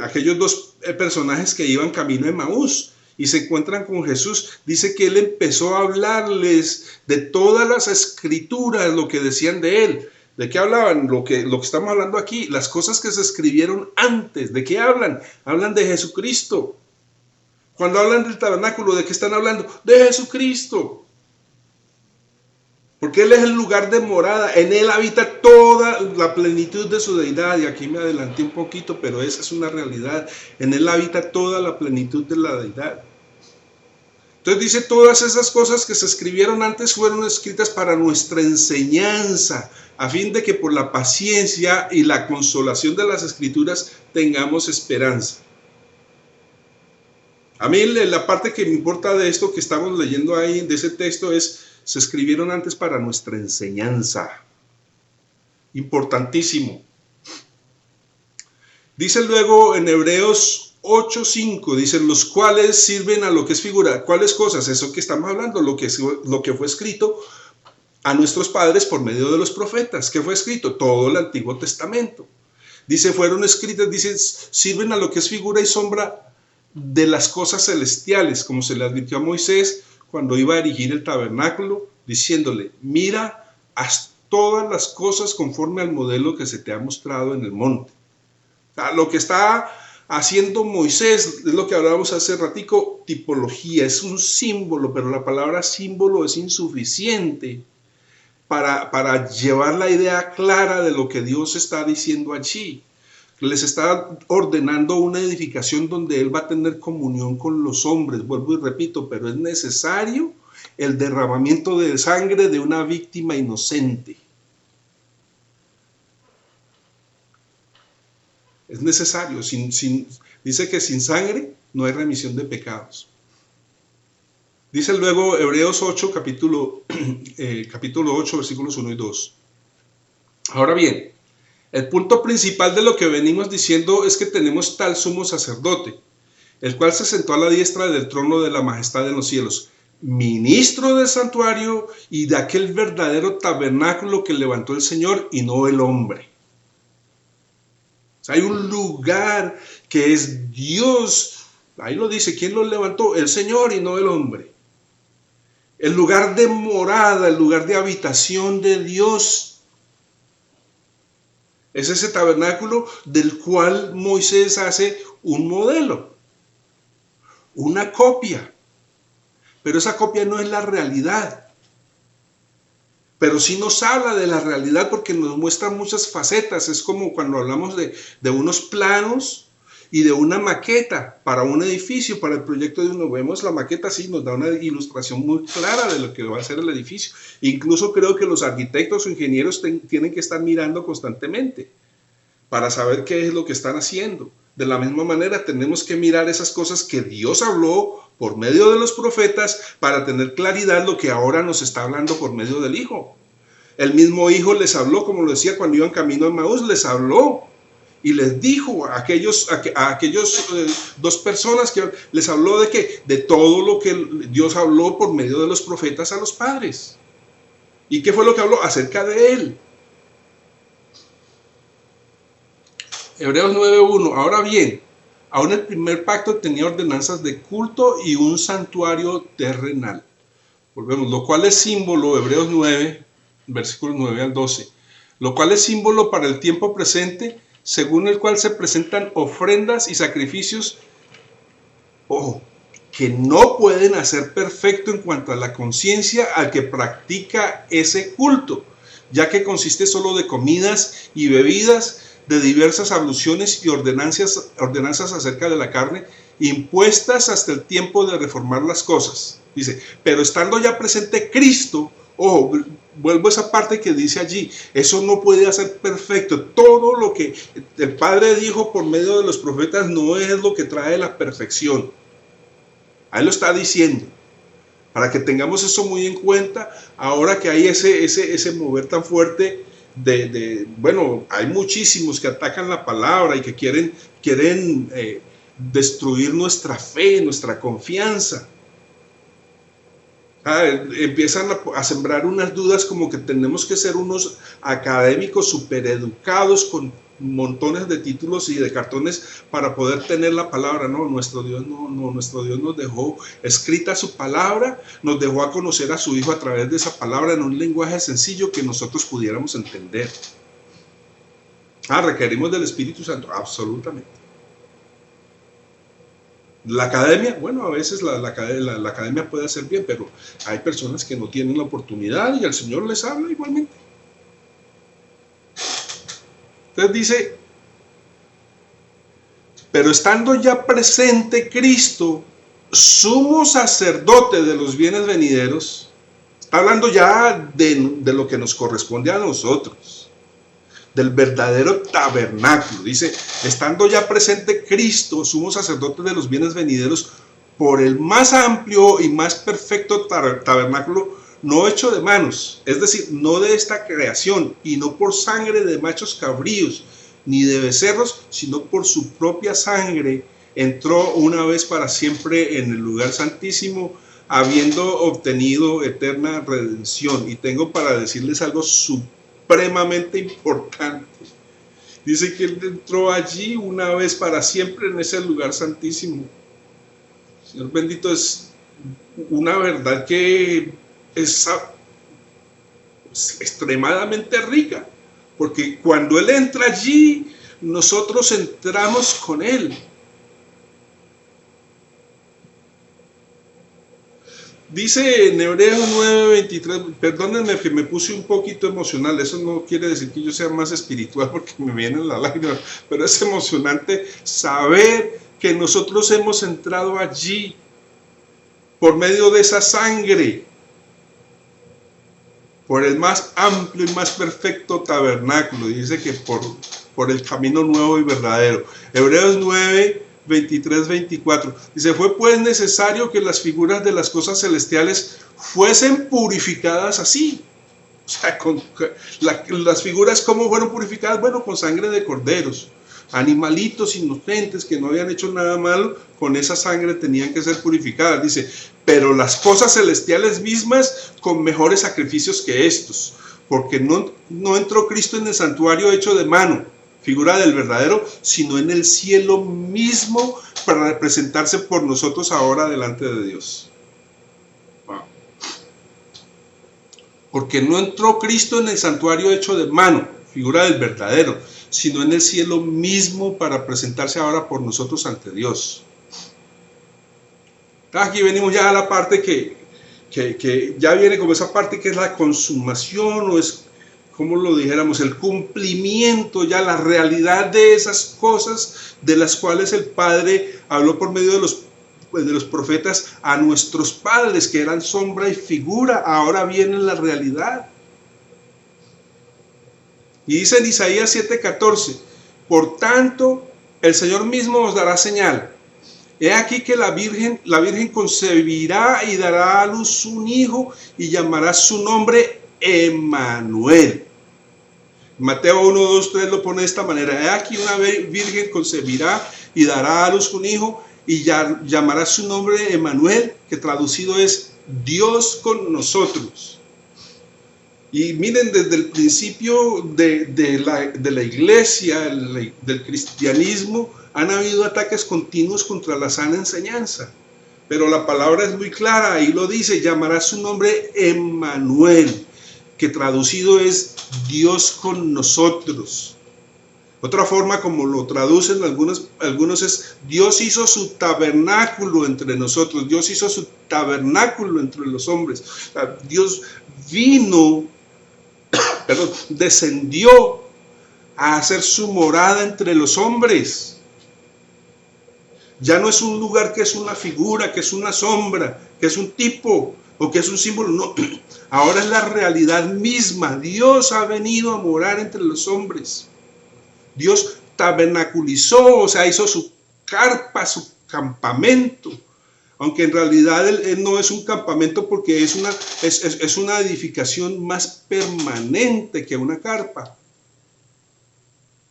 aquellos dos personajes que iban camino de Emaús y se encuentran con Jesús, dice que él empezó a hablarles de todas las escrituras, lo que decían de él. ¿De qué hablaban? Lo que estamos hablando aquí, las cosas que se escribieron antes. ¿De qué hablan? Hablan de Jesucristo. Cuando hablan del tabernáculo, ¿de qué están hablando? De Jesucristo. Porque Él es el lugar de morada. En Él habita toda la plenitud de su deidad. Y aquí me adelanté un poquito, pero esa es una realidad. En Él habita toda la plenitud de la deidad. Entonces dice, todas esas cosas que se escribieron antes fueron escritas para nuestra enseñanza, a fin de que por la paciencia y la consolación de las escrituras tengamos esperanza. A mí la parte que me importa de esto que estamos leyendo ahí, de ese texto, es, se escribieron antes para nuestra enseñanza. Importantísimo. Dice luego en Hebreos 8:5, dicen, los cuales sirven a lo que es figura. ¿Cuáles cosas? Eso que estamos hablando, lo que fue escrito a nuestros padres por medio de los profetas. ¿Qué fue escrito? Todo el Antiguo Testamento. Dice, fueron escritas, dice, sirven a lo que es figura y sombra de las cosas celestiales, como se le advirtió a Moisés cuando iba a erigir el tabernáculo, diciéndole, mira, haz todas las cosas conforme al modelo que se te ha mostrado en el monte. O sea, lo que está haciendo Moisés es lo que hablábamos hace ratico, tipología, es un símbolo, pero la palabra símbolo es insuficiente para llevar la idea clara de lo que Dios está diciendo allí. Les está ordenando una edificación donde Él va a tener comunión con los hombres, vuelvo y repito, pero es necesario el derramamiento de sangre de una víctima inocente. Es necesario. Dice que sin sangre no hay remisión de pecados. Dice luego Hebreos 8, capítulo 8, versículos 1 y 2. Ahora bien, el punto principal de lo que venimos diciendo es que tenemos tal sumo sacerdote, el cual se sentó a la diestra del trono de la majestad en los cielos, ministro del santuario y de aquel verdadero tabernáculo que levantó el Señor y no el hombre. O sea, hay un lugar que es Dios, ahí lo dice, ¿quién lo levantó? El Señor y no el hombre. El lugar de morada, el lugar de habitación de Dios. Es ese tabernáculo del cual Moisés hace un modelo, una copia. Pero esa copia no es la realidad. Pero sí nos habla de la realidad porque nos muestra muchas facetas. Es como cuando hablamos de unos planos y de una maqueta para un edificio, para el proyecto de uno. Vemos la maqueta, sí, nos da una ilustración muy clara de lo que va a ser el edificio. Incluso creo que los arquitectos o ingenieros tienen que estar mirando constantemente para saber qué es lo que están haciendo. De la misma manera tenemos que mirar esas cosas que Dios habló por medio de los profetas para tener claridad lo que ahora nos está hablando por medio del Hijo. El mismo Hijo les habló, como lo decía cuando iban camino a Emaús, les habló y les dijo a aquellos dos personas que les habló de que de todo lo que Dios habló por medio de los profetas a los padres. ¿Y qué fue lo que habló? Acerca de Él. Hebreos 9:1. Ahora bien, aún el primer pacto tenía ordenanzas de culto y un santuario terrenal. Volvemos, lo cual es símbolo, Hebreos 9, versículos 9 al 12, lo cual es símbolo para el tiempo presente, según el cual se presentan ofrendas y sacrificios, que no pueden hacer perfecto en cuanto a la conciencia al que practica ese culto, ya que consiste solo de comidas y bebidas, de diversas abluciones y ordenanzas acerca de la carne, impuestas hasta el tiempo de reformar las cosas. Dice, pero estando ya presente Cristo, vuelvo a esa parte que dice allí, eso no puede hacer perfecto. Todo lo que el Padre dijo por medio de los profetas no es lo que trae la perfección. Ahí lo está diciendo. Para que tengamos eso muy en cuenta, ahora que hay ese mover tan fuerte bueno, hay muchísimos que atacan la palabra y que quieren destruir nuestra fe, nuestra confianza. Empiezan a sembrar unas dudas como que tenemos que ser unos académicos supereducados con montones de títulos y de cartones para poder tener la palabra. No, nuestro Dios nuestro Dios nos dejó escrita su palabra, nos dejó a conocer a su Hijo a través de esa palabra en un lenguaje sencillo que nosotros pudiéramos entender. Requerimos del Espíritu Santo, absolutamente. La academia, bueno, a veces la academia puede hacer bien, pero hay personas que no tienen la oportunidad y el Señor les habla igualmente. Entonces dice, pero estando ya presente Cristo, sumo sacerdote de los bienes venideros, está hablando ya de lo que nos corresponde a nosotros, del verdadero tabernáculo. Dice, estando ya presente Cristo, sumo sacerdote de los bienes venideros, por el más amplio y más perfecto tabernáculo, no hecho de manos, es decir, no de esta creación, y no por sangre de machos cabríos, ni de becerros, sino por su propia sangre, entró una vez para siempre en el lugar santísimo, habiendo obtenido eterna redención. Y tengo para decirles algo supremamente importante. Dice que Él entró allí una vez para siempre en ese lugar santísimo. Señor bendito, es una verdad que es extremadamente rica, porque cuando Él entra allí, nosotros entramos con Él. Dice en Hebreos 9:23, perdónenme que me puse un poquito emocional, eso no quiere decir que yo sea más espiritual porque me vienen las lágrimas, pero es emocionante saber que nosotros hemos entrado allí por medio de esa sangre. por el más amplio y más perfecto tabernáculo. Dice que por el camino nuevo y verdadero. Hebreos 9, 23, 24. Dice, fue pues necesario que las figuras de las cosas celestiales fuesen purificadas así. O sea, las figuras, ¿cómo fueron purificadas? Bueno, con sangre de corderos, animalitos inocentes que no habían hecho nada malo, con esa sangre tenían que ser purificadas. Dice, pero las cosas celestiales mismas con mejores sacrificios que estos, porque no entró Cristo en el santuario hecho de mano, figura del verdadero, sino en el cielo mismo para representarse por nosotros ahora delante de Dios. Wow. Porque no entró Cristo en el santuario hecho de mano, figura del verdadero, sino en el cielo mismo para presentarse ahora por nosotros ante Dios. Aquí venimos ya a la parte que ya viene como esa parte que es la consumación, o es, como lo dijéramos, el cumplimiento, ya la realidad de esas cosas de las cuales el Padre habló por medio de los profetas a nuestros padres, que eran sombra y figura. Ahora viene la realidad. Y dice en Isaías 7:14, por tanto, el Señor mismo os dará señal. He aquí que la Virgen concebirá y dará a luz un hijo y llamará su nombre Emmanuel. Mateo 1, 2, 3 lo pone de esta manera. He aquí una virgen concebirá y dará a luz un hijo y llamará su nombre Emmanuel, que traducido es Dios con nosotros. Y miren, desde el principio de la iglesia, del cristianismo, han habido ataques continuos contra la sana enseñanza. Pero la palabra es muy clara, ahí lo dice, llamará su nombre Emmanuel, que traducido es Dios con nosotros. Otra forma como lo traducen algunos es, Dios hizo su tabernáculo entre nosotros, Dios hizo su tabernáculo entre los hombres. O sea, Dios descendió a hacer su morada entre los hombres. Ya no es un lugar que es una figura, que es una sombra, que es un tipo o que es un símbolo, no. Ahora es la realidad misma. Dios ha venido a morar entre los hombres. Dios tabernaculizó, o sea, hizo su carpa, su campamento. Aunque en realidad él no es un campamento, porque es una edificación más permanente que una carpa.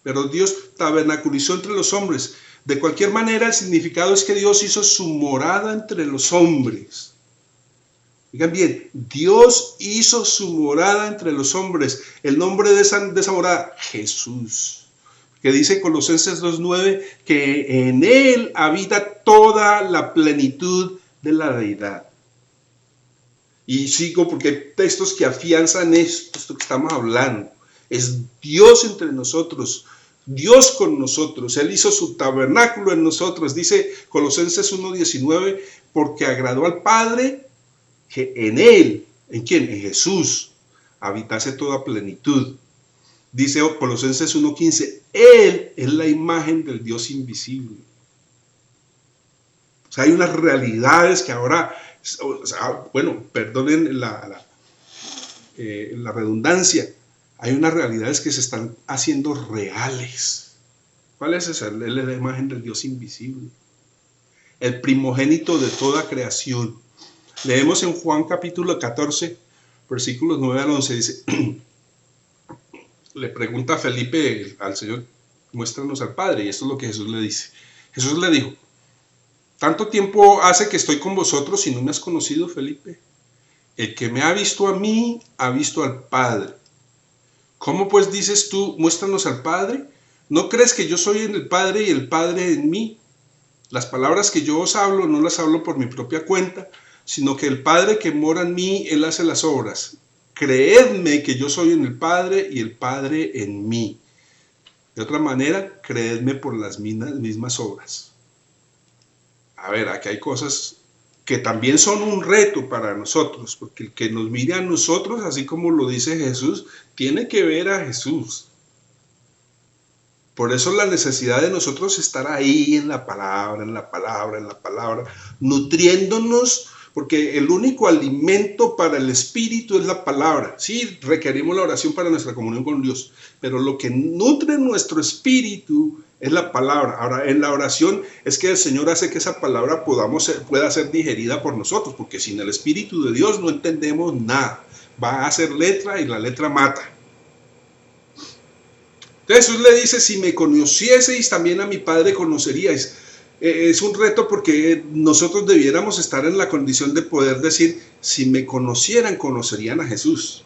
Pero Dios tabernaculizó entre los hombres. De cualquier manera, el significado es que Dios hizo su morada entre los hombres. Digan bien, Dios hizo su morada entre los hombres. El nombre de esa morada, Jesús. Que dice Colosenses 2:9 que en Él habita toda la plenitud de la deidad. Y sigo porque hay textos que afianzan esto que estamos hablando. Es Dios entre nosotros, Dios con nosotros. Él hizo su tabernáculo en nosotros. Dice Colosenses 1:19, porque agradó al Padre que en Él, ¿en quién? En Jesús, habitase toda plenitud. Dice Colosenses 1:15, Él es la imagen del Dios invisible. O sea, hay unas realidades que ahora, bueno, perdonen la redundancia, hay unas realidades que se están haciendo reales. ¿Cuál es esa? Él es la imagen del Dios invisible, el primogénito de toda creación. Leemos en Juan capítulo 14, versículos 9 al 11, dice, le pregunta a Felipe al Señor, muéstranos al Padre, y esto es lo que Jesús le dice. Jesús le dijo, ¿tanto tiempo hace que estoy con vosotros y no me has conocido, Felipe? El que me ha visto a mí, ha visto al Padre. ¿Cómo pues dices tú, muéstranos al Padre? ¿No crees que yo soy en el Padre y el Padre en mí? Las palabras que yo os hablo, no las hablo por mi propia cuenta, sino que el Padre que mora en mí, Él hace las obras. Creedme que yo soy en el Padre y el Padre en mí. De otra manera, creedme por las mismas obras. A ver, aquí hay cosas que también son un reto para nosotros, porque el que nos mire a nosotros, así como lo dice Jesús, tiene que ver a Jesús. Por eso la necesidad de nosotros estar ahí en la palabra, nutriéndonos, porque el único alimento para el espíritu es la palabra. Sí, requerimos la oración para nuestra comunión con Dios, pero lo que nutre nuestro espíritu es la palabra. Ahora, en la oración es que el Señor hace que esa palabra pueda ser digerida por nosotros, porque sin el Espíritu de Dios no entendemos nada. Va a ser letra y la letra mata. Entonces Jesús le dice, si me conocieseis, también a mi Padre conoceríais. Es un reto porque nosotros debiéramos estar en la condición de poder decir, si me conocieran, conocerían a Jesús.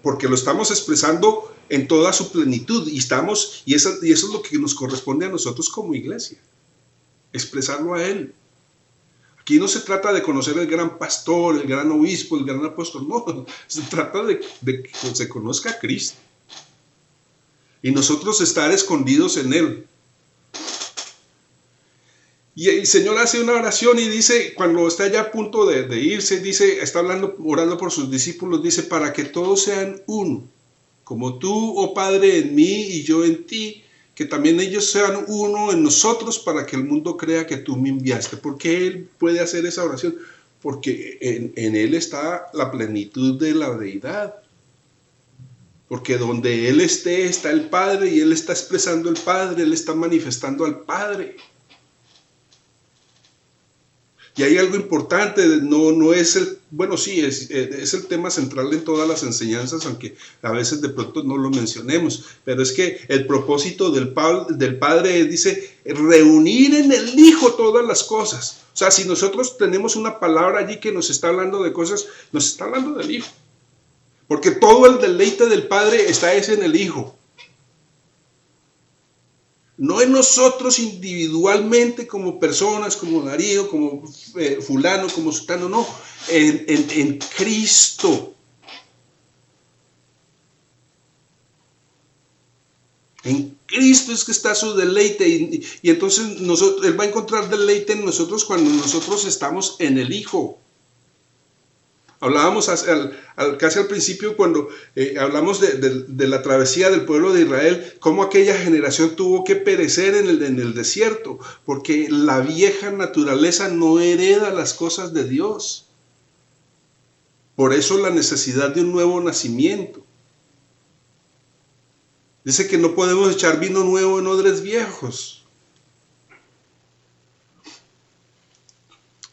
Porque lo estamos expresando en toda su plenitud y eso es lo que nos corresponde a nosotros como iglesia, expresarlo a Él. Aquí no se trata de conocer el gran pastor, el gran obispo, el gran apóstol, no, se trata de que se conozca a Cristo y nosotros estar escondidos en Él. Y el Señor hace una oración y dice, cuando está ya a punto de irse, dice, está orando por sus discípulos, dice, para que todos sean uno, como tú, oh Padre, en mí y yo en ti, que también ellos sean uno en nosotros para que el mundo crea que tú me enviaste. ¿Por qué Él puede hacer esa oración? Porque en Él está la plenitud de la deidad. Porque donde Él esté, está el Padre y Él está expresando el Padre, Él está manifestando al Padre. Y hay algo importante, no es es el tema central en todas las enseñanzas, aunque a veces de pronto no lo mencionemos, pero es que el propósito del Padre dice, reunir en el Hijo todas las cosas. O sea, si nosotros tenemos una palabra allí que nos está hablando de cosas, nos está hablando del Hijo. Porque todo el deleite del Padre está en el Hijo. No en nosotros individualmente como personas, como Darío, como fulano, como sutano, no, en Cristo. En Cristo es que está su deleite y entonces Él va a encontrar deleite en nosotros cuando nosotros estamos en el Hijo. Hablábamos casi al principio cuando hablamos de la travesía del pueblo de Israel, cómo aquella generación tuvo que perecer en el desierto, porque la vieja naturaleza no hereda las cosas de Dios. Por eso la necesidad de un nuevo nacimiento. Dice que no podemos echar vino nuevo en odres viejos.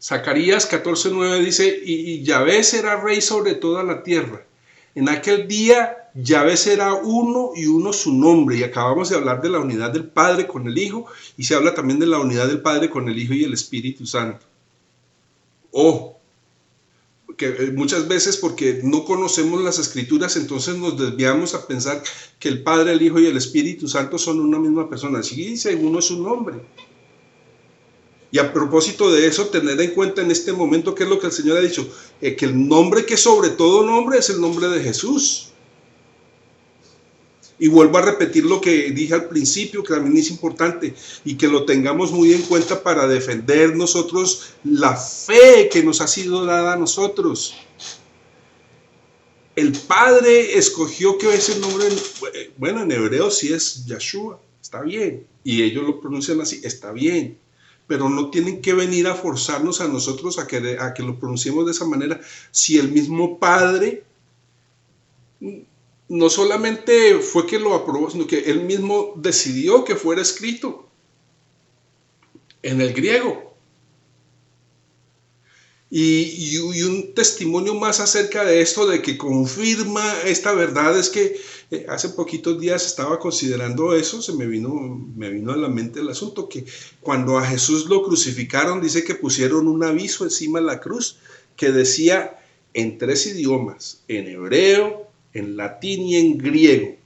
Zacarías 14:9 dice, y Yahvé será rey sobre toda la tierra. En aquel día Yahvé será uno y uno su nombre. Y acabamos de hablar de la unidad del Padre con el Hijo, y se habla también de la unidad del Padre con el Hijo y el Espíritu Santo. Que muchas veces porque no conocemos las Escrituras, entonces nos desviamos a pensar que el Padre, el Hijo y el Espíritu Santo son una misma persona. Sí, dice, uno es su nombre. Y a propósito de eso, tener en cuenta en este momento qué es lo que el Señor ha dicho, que el nombre que sobre todo nombre es el nombre de Jesús. Y vuelvo a repetir lo que dije al principio, que también es importante, y que lo tengamos muy en cuenta para defender nosotros la fe que nos ha sido dada a nosotros. El Padre escogió que ese nombre, bueno, en hebreo sí es Yahshua, está bien, y ellos lo pronuncian así, está bien. Pero no tienen que venir a forzarnos a nosotros a que lo pronunciemos de esa manera, si el mismo Padre no solamente fue que lo aprobó, sino que Él mismo decidió que fuera escrito en el griego. Y un testimonio más acerca de esto, de que confirma esta verdad, es que hace poquitos días estaba considerando eso, me vino a la mente el asunto, que cuando a Jesús lo crucificaron, dice que pusieron un aviso encima de la cruz que decía en 3 idiomas, en hebreo, en latín y en griego,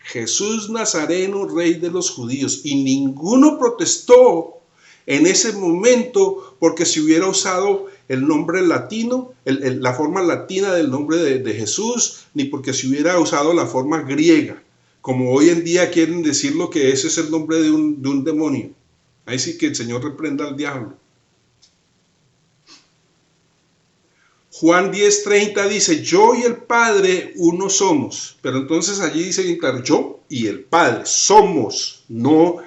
Jesús Nazareno, Rey de los judíos, y ninguno protestó en ese momento porque si hubiera usado el nombre latino, la forma latina del nombre de Jesús, ni porque se hubiera usado la forma griega, como hoy en día quieren decirlo que ese es el nombre de un demonio. Ahí sí que el Señor reprenda al diablo. Juan 10:30 dice, yo y el Padre uno somos, pero entonces allí dice bien claro, yo y el Padre somos, no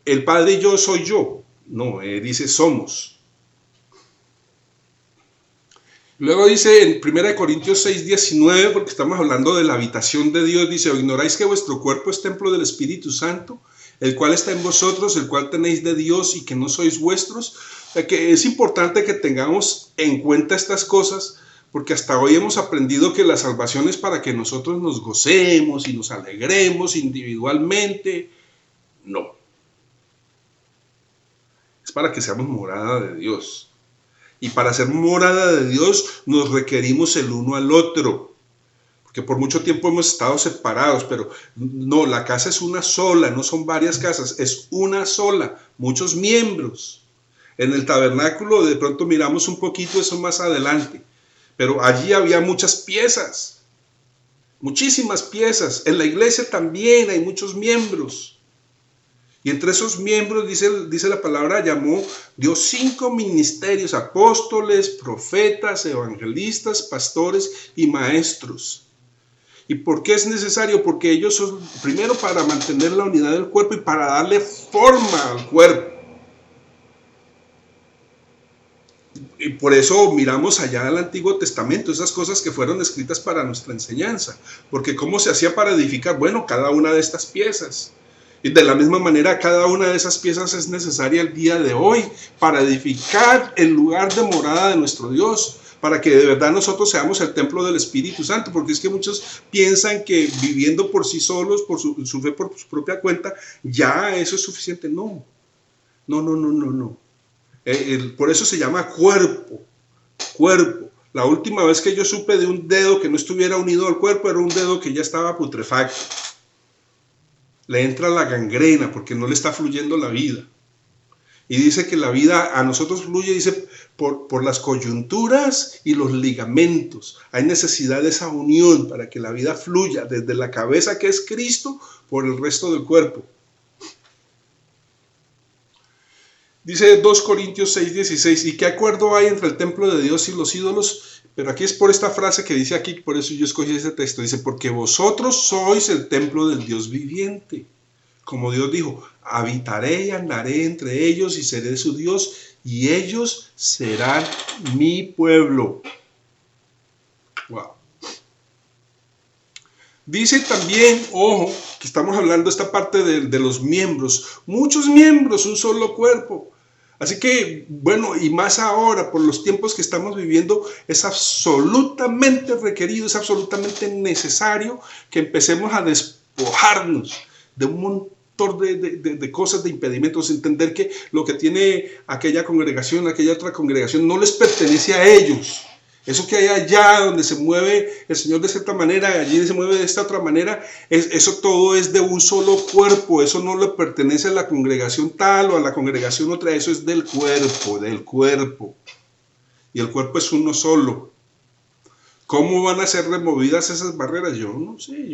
el Padre y yo soy yo, no, dice somos. Luego dice en 1 Corintios 6:19, porque estamos hablando de la habitación de Dios, dice: ¿o ignoráis que vuestro cuerpo es templo del Espíritu Santo, el cual está en vosotros, el cual tenéis de Dios y que no sois vuestros? O sea, que es importante que tengamos en cuenta estas cosas, porque hasta hoy hemos aprendido que la salvación es para que nosotros nos gocemos y nos alegremos individualmente. No, es para que seamos morada de Dios. Y para ser morada de Dios nos requerimos el uno al otro. Porque por mucho tiempo hemos estado separados, pero no, la casa es una sola, no son varias casas, es una sola, muchos miembros. En el tabernáculo de pronto miramos un poquito eso más adelante, pero allí había muchas piezas, muchísimas piezas. En la iglesia también hay muchos miembros. Y entre esos miembros, dice la palabra, dio 5 ministerios: apóstoles, profetas, evangelistas, pastores y maestros. ¿Y por qué es necesario? Porque ellos son, primero, para mantener la unidad del cuerpo y para darle forma al cuerpo. Y por eso miramos allá al Antiguo Testamento, esas cosas que fueron escritas para nuestra enseñanza. Porque ¿cómo se hacía para edificar? Bueno, cada una de estas piezas. Y de la misma manera, cada una de esas piezas es necesaria el día de hoy para edificar el lugar de morada de nuestro Dios, para que de verdad nosotros seamos el templo del Espíritu Santo, porque es que muchos piensan que viviendo por sí solos, por su fe, por su propia cuenta, ya eso es suficiente. No, no, no, no, no, no. Por eso se llama cuerpo, cuerpo. La última vez que yo supe de un dedo que no estuviera unido al cuerpo era un dedo que ya estaba putrefacto. Le entra la gangrena porque no le está fluyendo la vida. Y dice que la vida a nosotros fluye, dice, por las coyunturas y los ligamentos. Hay necesidad de esa unión para que la vida fluya desde la cabeza, que es Cristo, por el resto del cuerpo. Dice 2 Corintios 6:16, ¿y qué acuerdo hay entre el templo de Dios y los ídolos? Pero aquí es por esta frase que dice aquí, por eso yo escogí ese texto. Dice: porque vosotros sois el templo del Dios viviente. Como Dios dijo: habitaré y andaré entre ellos y seré su Dios y ellos serán mi pueblo. Wow. Dice también, ojo, que estamos hablando de esta parte de los miembros. Muchos miembros, un solo cuerpo. Así que, bueno, y más ahora, por los tiempos que estamos viviendo, es absolutamente requerido, es absolutamente necesario que empecemos a despojarnos de un montón de cosas, de impedimentos, entender que lo que tiene aquella congregación, aquella otra congregación, no les pertenece a ellos. Eso que hay allá donde se mueve el Señor de cierta manera, allí se mueve de esta otra manera, eso todo es de un solo cuerpo. Eso no le pertenece a la congregación tal o a la congregación otra, eso es del cuerpo, del cuerpo. Y el cuerpo es uno solo. ¿Cómo van a ser removidas esas barreras? Yo no sé.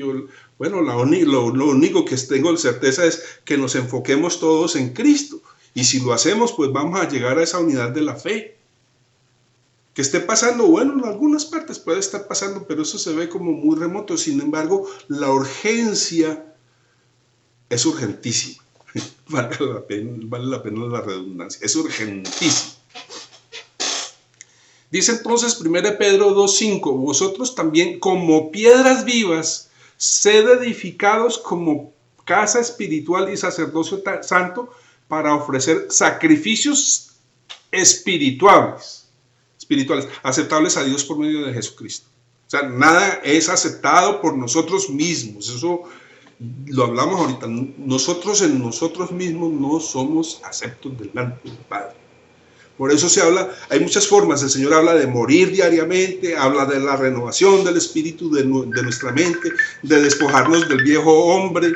Bueno, lo único que tengo certeza es que nos enfoquemos todos en Cristo. Y si lo hacemos, pues vamos a llegar a esa unidad de la fe. Que esté pasando, bueno, en algunas partes puede estar pasando, pero eso se ve como muy remoto. Sin embargo, la urgencia es urgentísima. Vale la pena la redundancia. Es urgentísima. Dice entonces 1 Pedro 2:5, vosotros también como piedras vivas, sed edificados como casa espiritual y sacerdocio santo para ofrecer sacrificios espirituales, aceptables a Dios por medio de Jesucristo. O sea, nada es aceptado por nosotros mismos. Eso lo hablamos ahorita. Nosotros en nosotros mismos no somos aceptos delante del Padre. Por eso se habla, hay muchas formas. El Señor habla de morir diariamente, habla de la renovación del espíritu de nuestra mente, de despojarnos del viejo hombre,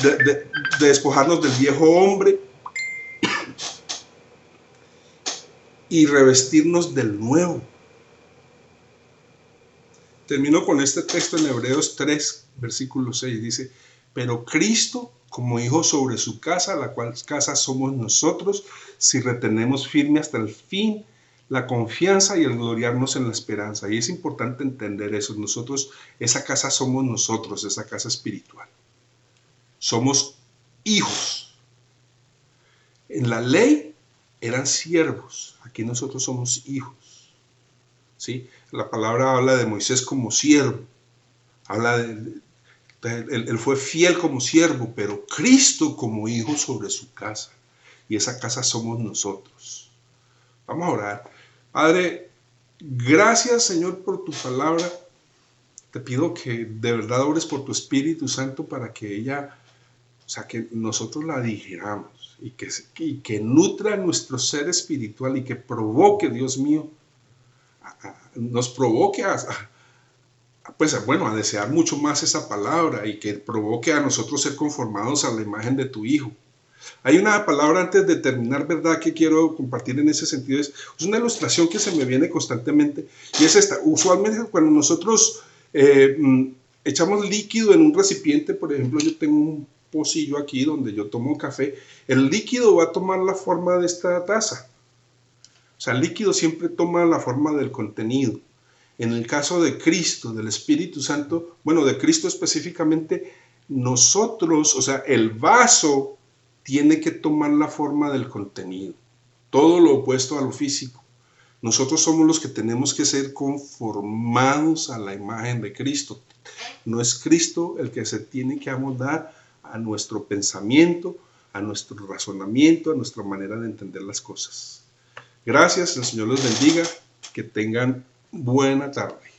de despojarnos del viejo hombre y revestirnos del nuevo. Termino con este texto en Hebreos 3, versículo 6. Dice: pero Cristo como hijo sobre su casa, la cual casa somos nosotros, si retenemos firme hasta el fin la confianza y el gloriarnos en la esperanza. Y es importante entender eso. Nosotros, esa casa somos nosotros, esa casa espiritual. Somos hijos. En la ley eran siervos. Aquí nosotros somos hijos. ¿Sí? La palabra habla de Moisés como siervo, habla él fue fiel como siervo, pero Cristo como hijo sobre su casa. Y esa casa somos nosotros. Vamos a orar. Padre, gracias Señor por tu palabra. Te pido que de verdad ores por tu Espíritu Santo para que ella, o sea, que nosotros la digiramos y que nutra nuestro ser espiritual y que provoque, Dios mío, nos provoque pues bueno, a desear mucho más esa palabra y que provoque a nosotros ser conformados a la imagen de tu Hijo. Hay una palabra antes de terminar, ¿verdad?, que quiero compartir en ese sentido. Es una ilustración que se me viene constantemente y es esta. Usualmente cuando nosotros echamos líquido en un recipiente, por ejemplo, yo tengo un pocillo aquí donde yo tomo café, el líquido va a tomar la forma de esta taza. O sea, el líquido siempre toma la forma del contenido. En el caso de Cristo, del Espíritu Santo, bueno, de Cristo específicamente, nosotros, o sea, el vaso tiene que tomar la forma del contenido, todo lo opuesto a lo físico. Nosotros somos los que tenemos que ser conformados a la imagen de Cristo. No es Cristo el que se tiene que amoldar a nuestro pensamiento, a nuestro razonamiento, a nuestra manera de entender las cosas. Gracias, el Señor los bendiga, que tengan buena tarde.